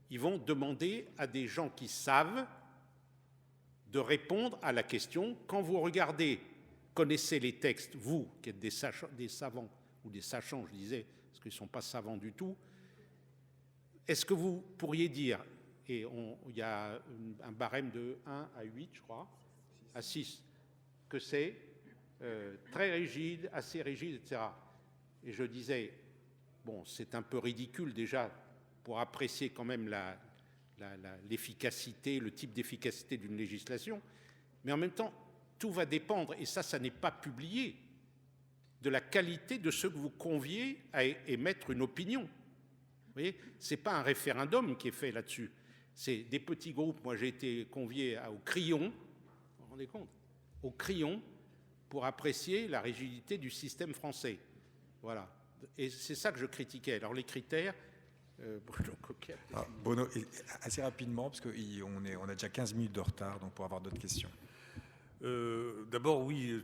ils vont demander à des gens qui savent de répondre à la question. Quand vous connaissez les textes, vous qui êtes des savants ou des sachants, je disais, parce qu'ils ne sont pas savants du tout, est-ce que vous pourriez dire, et il y a un barème de 1 à 8, je crois, à 6, que c'est très rigide, assez rigide, etc. Et je disais, bon, c'est un peu ridicule déjà pour apprécier quand même l'efficacité, le type d'efficacité d'une législation, mais en même temps, tout va dépendre, et ça n'est pas publié, de la qualité de ceux que vous conviez à émettre une opinion. Vous voyez, ce n'est pas un référendum qui est fait là-dessus. C'est des petits groupes. Moi, j'ai été convié au Crayon, vous vous rendez compte ? Au Crayon, pour apprécier la rigidité du système français. Voilà. Et c'est ça que je critiquais. Alors, les critères... Bruno, assez rapidement, parce qu'on a déjà 15 minutes de retard, donc pour avoir d'autres questions. D'abord, oui,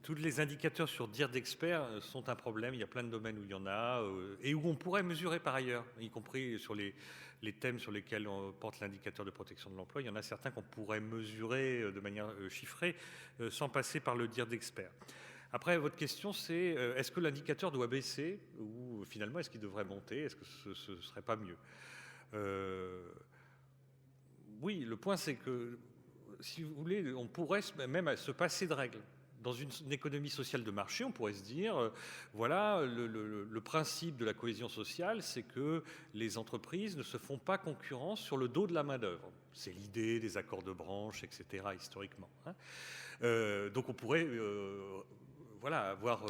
tous les indicateurs sur dire d'experts sont un problème. Il y a plein de domaines où il y en a et où on pourrait mesurer par ailleurs, y compris sur les thèmes sur lesquels on porte l'indicateur de protection de l'emploi. Il y en a certains qu'on pourrait mesurer de manière chiffrée sans passer par le dire d'experts. Après, votre question, c'est est-ce que l'indicateur doit baisser ou finalement est-ce qu'il devrait monter ? Est-ce que ce ne serait pas mieux ? Oui, le point, c'est que si vous voulez, on pourrait même se passer de règles. Dans une économie sociale de marché, on pourrait se dire, voilà, le principe de la cohésion sociale, c'est que les entreprises ne se font pas concurrence sur le dos de la main-d'œuvre. C'est l'idée des accords de branche, etc., historiquement. Donc on pourrait avoir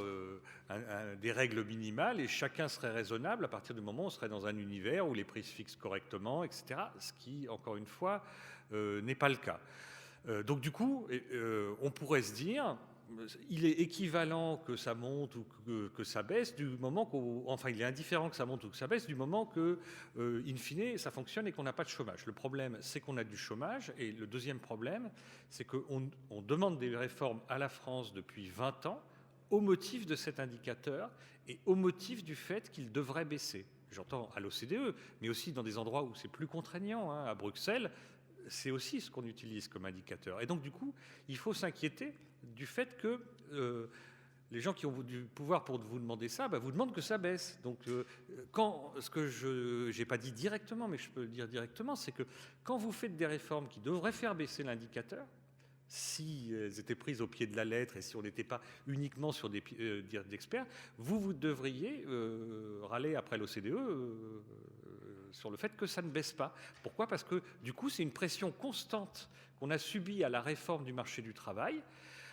des règles minimales et chacun serait raisonnable à partir du moment où on serait dans un univers où les prix se fixent correctement, etc., ce qui, encore une fois, n'est pas le cas. Donc du coup, on pourrait se dire, il est équivalent que ça monte ou que ça baisse du moment il est indifférent que ça monte ou que ça baisse du moment que, in fine, ça fonctionne et qu'on n'a pas de chômage. Le problème, c'est qu'on a du chômage, et le deuxième problème, c'est qu'on demande des réformes à la France depuis 20 ans au motif de cet indicateur et au motif du fait qu'il devrait baisser. J'entends à l'OCDE, mais aussi dans des endroits où c'est plus contraignant, à Bruxelles, c'est aussi ce qu'on utilise comme indicateur. Et donc, du coup, il faut s'inquiéter du fait que les gens qui ont du pouvoir pour vous demander ça, vous demandent que ça baisse. Donc, ce que je n'ai pas dit directement, mais je peux le dire directement, c'est que quand vous faites des réformes qui devraient faire baisser l'indicateur, si elles étaient prises au pied de la lettre et si on n'était pas uniquement sur des dires d'experts, vous devriez râler après l'OCDE sur le fait que ça ne baisse pas. Pourquoi ? Parce que du coup, c'est une pression constante qu'on a subie à la réforme du marché du travail,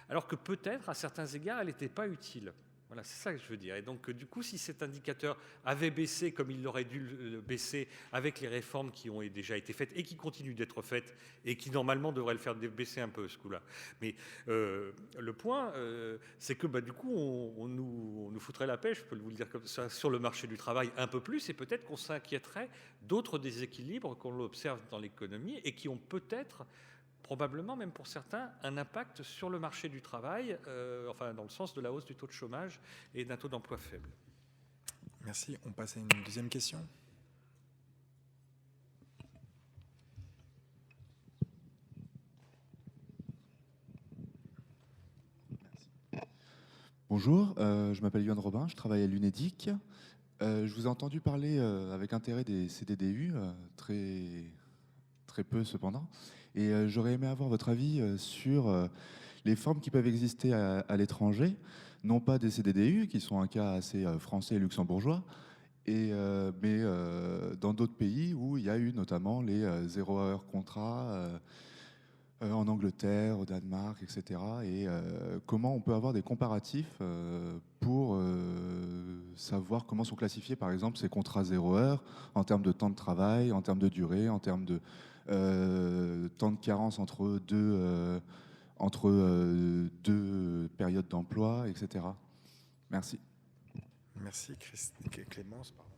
alors que peut-être, à certains égards, elle n'était pas utile. Voilà, c'est ça que je veux dire. Et donc, du coup, si cet indicateur avait baissé comme il aurait dû le baisser avec les réformes qui ont déjà été faites et qui continuent d'être faites et qui, normalement, devraient le faire baisser un peu, ce coup-là. Mais le point, c'est que, du coup, on nous foutrait la paix, je peux vous le dire comme ça, sur le marché du travail un peu plus, et peut-être qu'on s'inquiéterait d'autres déséquilibres qu'on observe dans l'économie et qui ont peut-être, probablement, même pour certains, un impact sur le marché du travail, dans le sens de la hausse du taux de chômage et d'un taux d'emploi faible. Merci. On passe à une deuxième question. Bonjour, je m'appelle Yoann Robin, je travaille à l'UNEDIC. Je vous ai entendu parler avec intérêt des CDDU, très peu cependant. Et j'aurais aimé avoir votre avis sur les formes qui peuvent exister à l'étranger, non pas des CDDU, qui sont un cas assez français et luxembourgeois, mais dans d'autres pays où il y a eu notamment les 0 heure contrats en Angleterre, au Danemark, etc. Et comment on peut avoir des comparatifs pour savoir comment sont classifiés, par exemple, ces contrats 0 heure en termes de temps de travail, en termes de durée, en termes de temps de carence entre deux périodes d'emploi, etc. Merci. Merci. Clémence, pardon.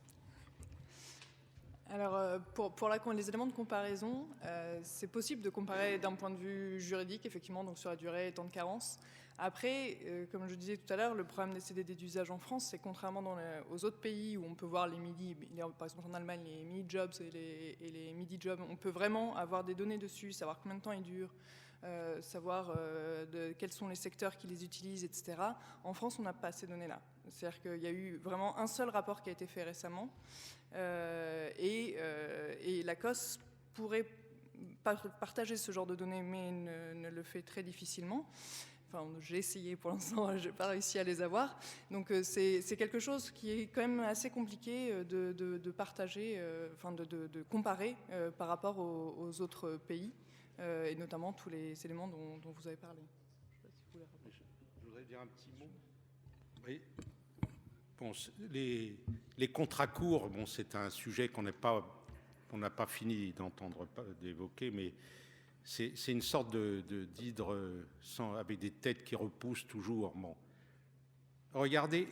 Alors, pour les éléments de comparaison, c'est possible de comparer d'un point de vue juridique, effectivement, donc sur la durée et temps de carence. Après, comme je disais tout à l'heure, le problème des CDD d'usage en France, c'est contrairement aux autres pays où on peut voir les midi, par exemple en Allemagne, les mini-jobs et les midi-jobs, on peut vraiment avoir des données dessus, savoir combien de temps ils durent, savoir quels sont les secteurs qui les utilisent, etc. En France, on n'a pas ces données-là. C'est-à-dire qu'il y a eu vraiment un seul rapport qui a été fait récemment, et l'ACOS pourrait partager ce genre de données, mais ne le fait très difficilement. Enfin, j'ai essayé pour l'instant, je n'ai pas réussi à les avoir. Donc c'est quelque chose qui est quand même assez compliqué de partager, de comparer par rapport aux autres pays, et notamment tous les éléments dont vous avez parlé. Je sais pas si vous voulez rapprocher. Je voudrais dire un petit mot. Oui. Bon, les contrats courts, c'est un sujet qu'on n'a pas fini d'évoquer, mais c'est une sorte d'hydre avec des têtes qui repoussent toujours. Bon. Regardez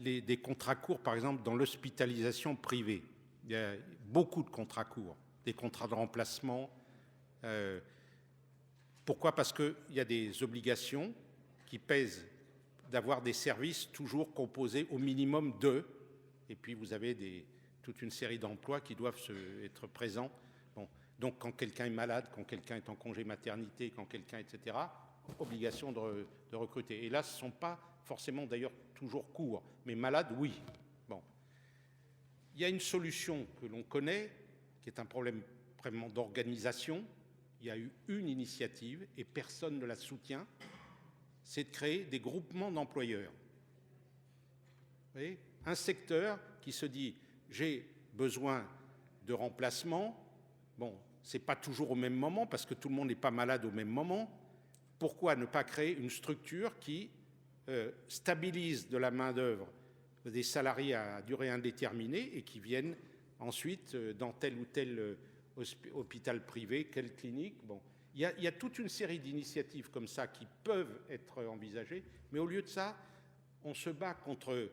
des contrats courts, par exemple, dans l'hospitalisation privée. Il y a beaucoup de contrats courts, des contrats de remplacement. Pourquoi ? Parce qu'il y a des obligations qui pèsent d'avoir des services toujours composés au minimum de, et puis vous avez toute une série d'emplois qui doivent être présents. Bon. Donc quand quelqu'un est malade, quand quelqu'un est en congé maternité, quand quelqu'un, etc., obligation de recruter. Et là, ce ne sont pas forcément d'ailleurs toujours courts, mais malades, oui. Bon. Il y a une solution que l'on connaît, qui est un problème vraiment d'organisation. Il y a eu une initiative et personne ne la soutient, c'est de créer des groupements d'employeurs. Vous voyez ? Un secteur qui se dit « j'ai besoin de remplacement », bon, ce n'est pas toujours au même moment parce que tout le monde n'est pas malade au même moment. Pourquoi ne pas créer une structure qui stabilise de la main-d'œuvre des salariés à durée indéterminée et qui viennent ensuite dans tel ou tel hôpital privé, quelle clinique. Bon. Il y a toute une série d'initiatives comme ça qui peuvent être envisagées, mais au lieu de ça, on se bat contre,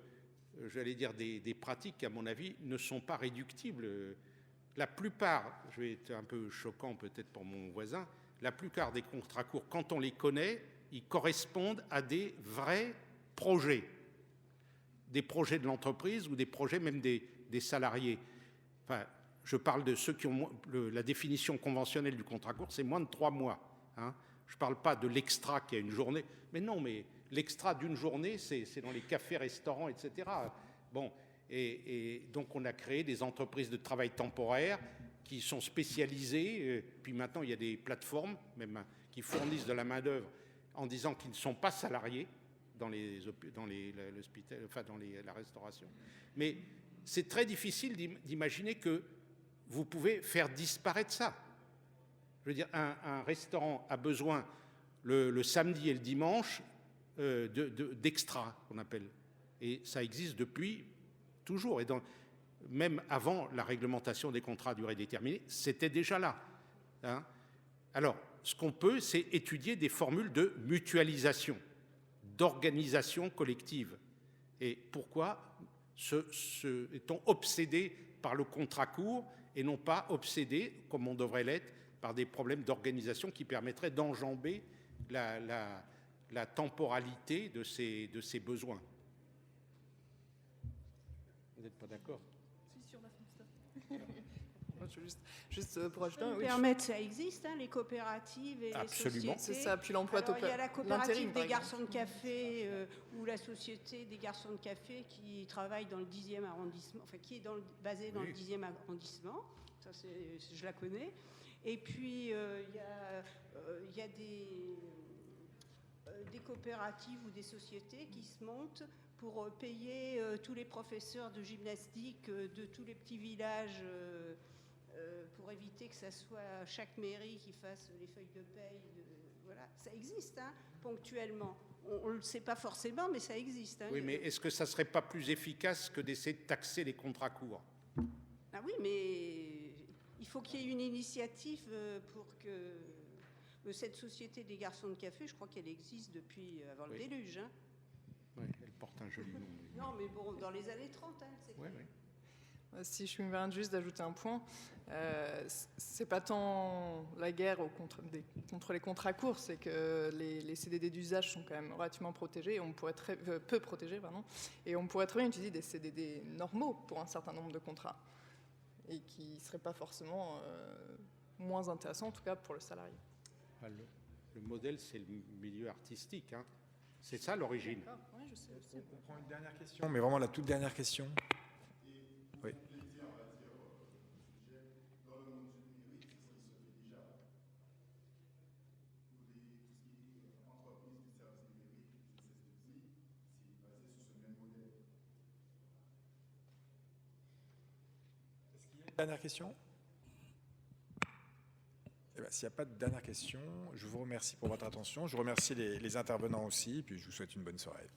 j'allais dire, des pratiques qui, à mon avis, ne sont pas réductibles. La plupart, je vais être un peu choquant peut-être pour mon voisin, la plupart des contrats courts, quand on les connaît, ils correspondent à des vrais projets. Des projets de l'entreprise ou des projets même des salariés. Enfin, je parle de ceux qui ont la définition conventionnelle du contrat court, c'est moins de 3 mois. Hein. Je ne parle pas de l'extra qui a une journée. Mais non, mais l'extra d'une journée, c'est dans les cafés, restaurants, etc. Bon, et donc on a créé des entreprises de travail temporaire qui sont spécialisées. Puis maintenant, il y a des plateformes même qui fournissent de la main-d'œuvre en disant qu'ils ne sont pas salariés dans la restauration. Mais c'est très difficile d'imaginer que vous pouvez faire disparaître ça. Je veux dire, un restaurant a besoin le samedi et le dimanche d'extra, qu'on appelle. Et ça existe depuis toujours. Et même avant la réglementation des contrats à durée déterminée, c'était déjà là. Hein. Alors, ce qu'on peut, c'est étudier des formules de mutualisation, d'organisation collective. Et pourquoi est-on obsédé par le contrat court et non pas obsédé, comme on devrait l'être, par des problèmes d'organisation qui permettraient d'enjamber la temporalité de ces besoins. Vous n'êtes pas d'accord? Si, sur la Juste pour ajouter, oui. Permettre, ça existe, hein, les coopératives et Absolument. les sociétés. C'est ça, puis l'emploi Il y a la coopérative des garçons de café ou la société des garçons de café qui travaille dans le 10e arrondissement, enfin qui est basée dans le 10e arrondissement. Ça, je la connais. Et puis, il y a des coopératives ou des sociétés qui se montent pour payer tous les professeurs de gymnastique de tous les petits villages pour éviter que ça soit chaque mairie qui fasse les feuilles de paye. Voilà, ça existe, hein, ponctuellement. On ne le sait pas forcément, mais ça existe. Hein, oui, mais est-ce que ça ne serait pas plus efficace que d'essayer de taxer les contrats courts? Ah oui, mais il faut qu'il y ait une initiative pour que cette société des garçons de café, je crois qu'elle existe depuis avant le déluge. Hein. Oui, elle porte un joli nom. Non, mais bon, dans les années 30, hein, c'est oui. Si je me permets juste d'ajouter un point, c'est pas tant la guerre contre les contrats courts, c'est que les CDD d'usage sont quand même relativement protégés, on pourrait peu protégés, et on pourrait très bien utiliser des CDD normaux pour un certain nombre de contrats, et qui ne seraient pas forcément moins intéressants, en tout cas pour le salarié. Le modèle, c'est le milieu artistique, hein. C'est ça l'origine. Oui, je sais. On prend une dernière question, mais vraiment la toute dernière question. Oui. Dernière question? Eh bien, s'il n'y a pas de dernière question, je vous remercie pour votre attention. Je remercie les intervenants aussi, puis je vous souhaite une bonne soirée.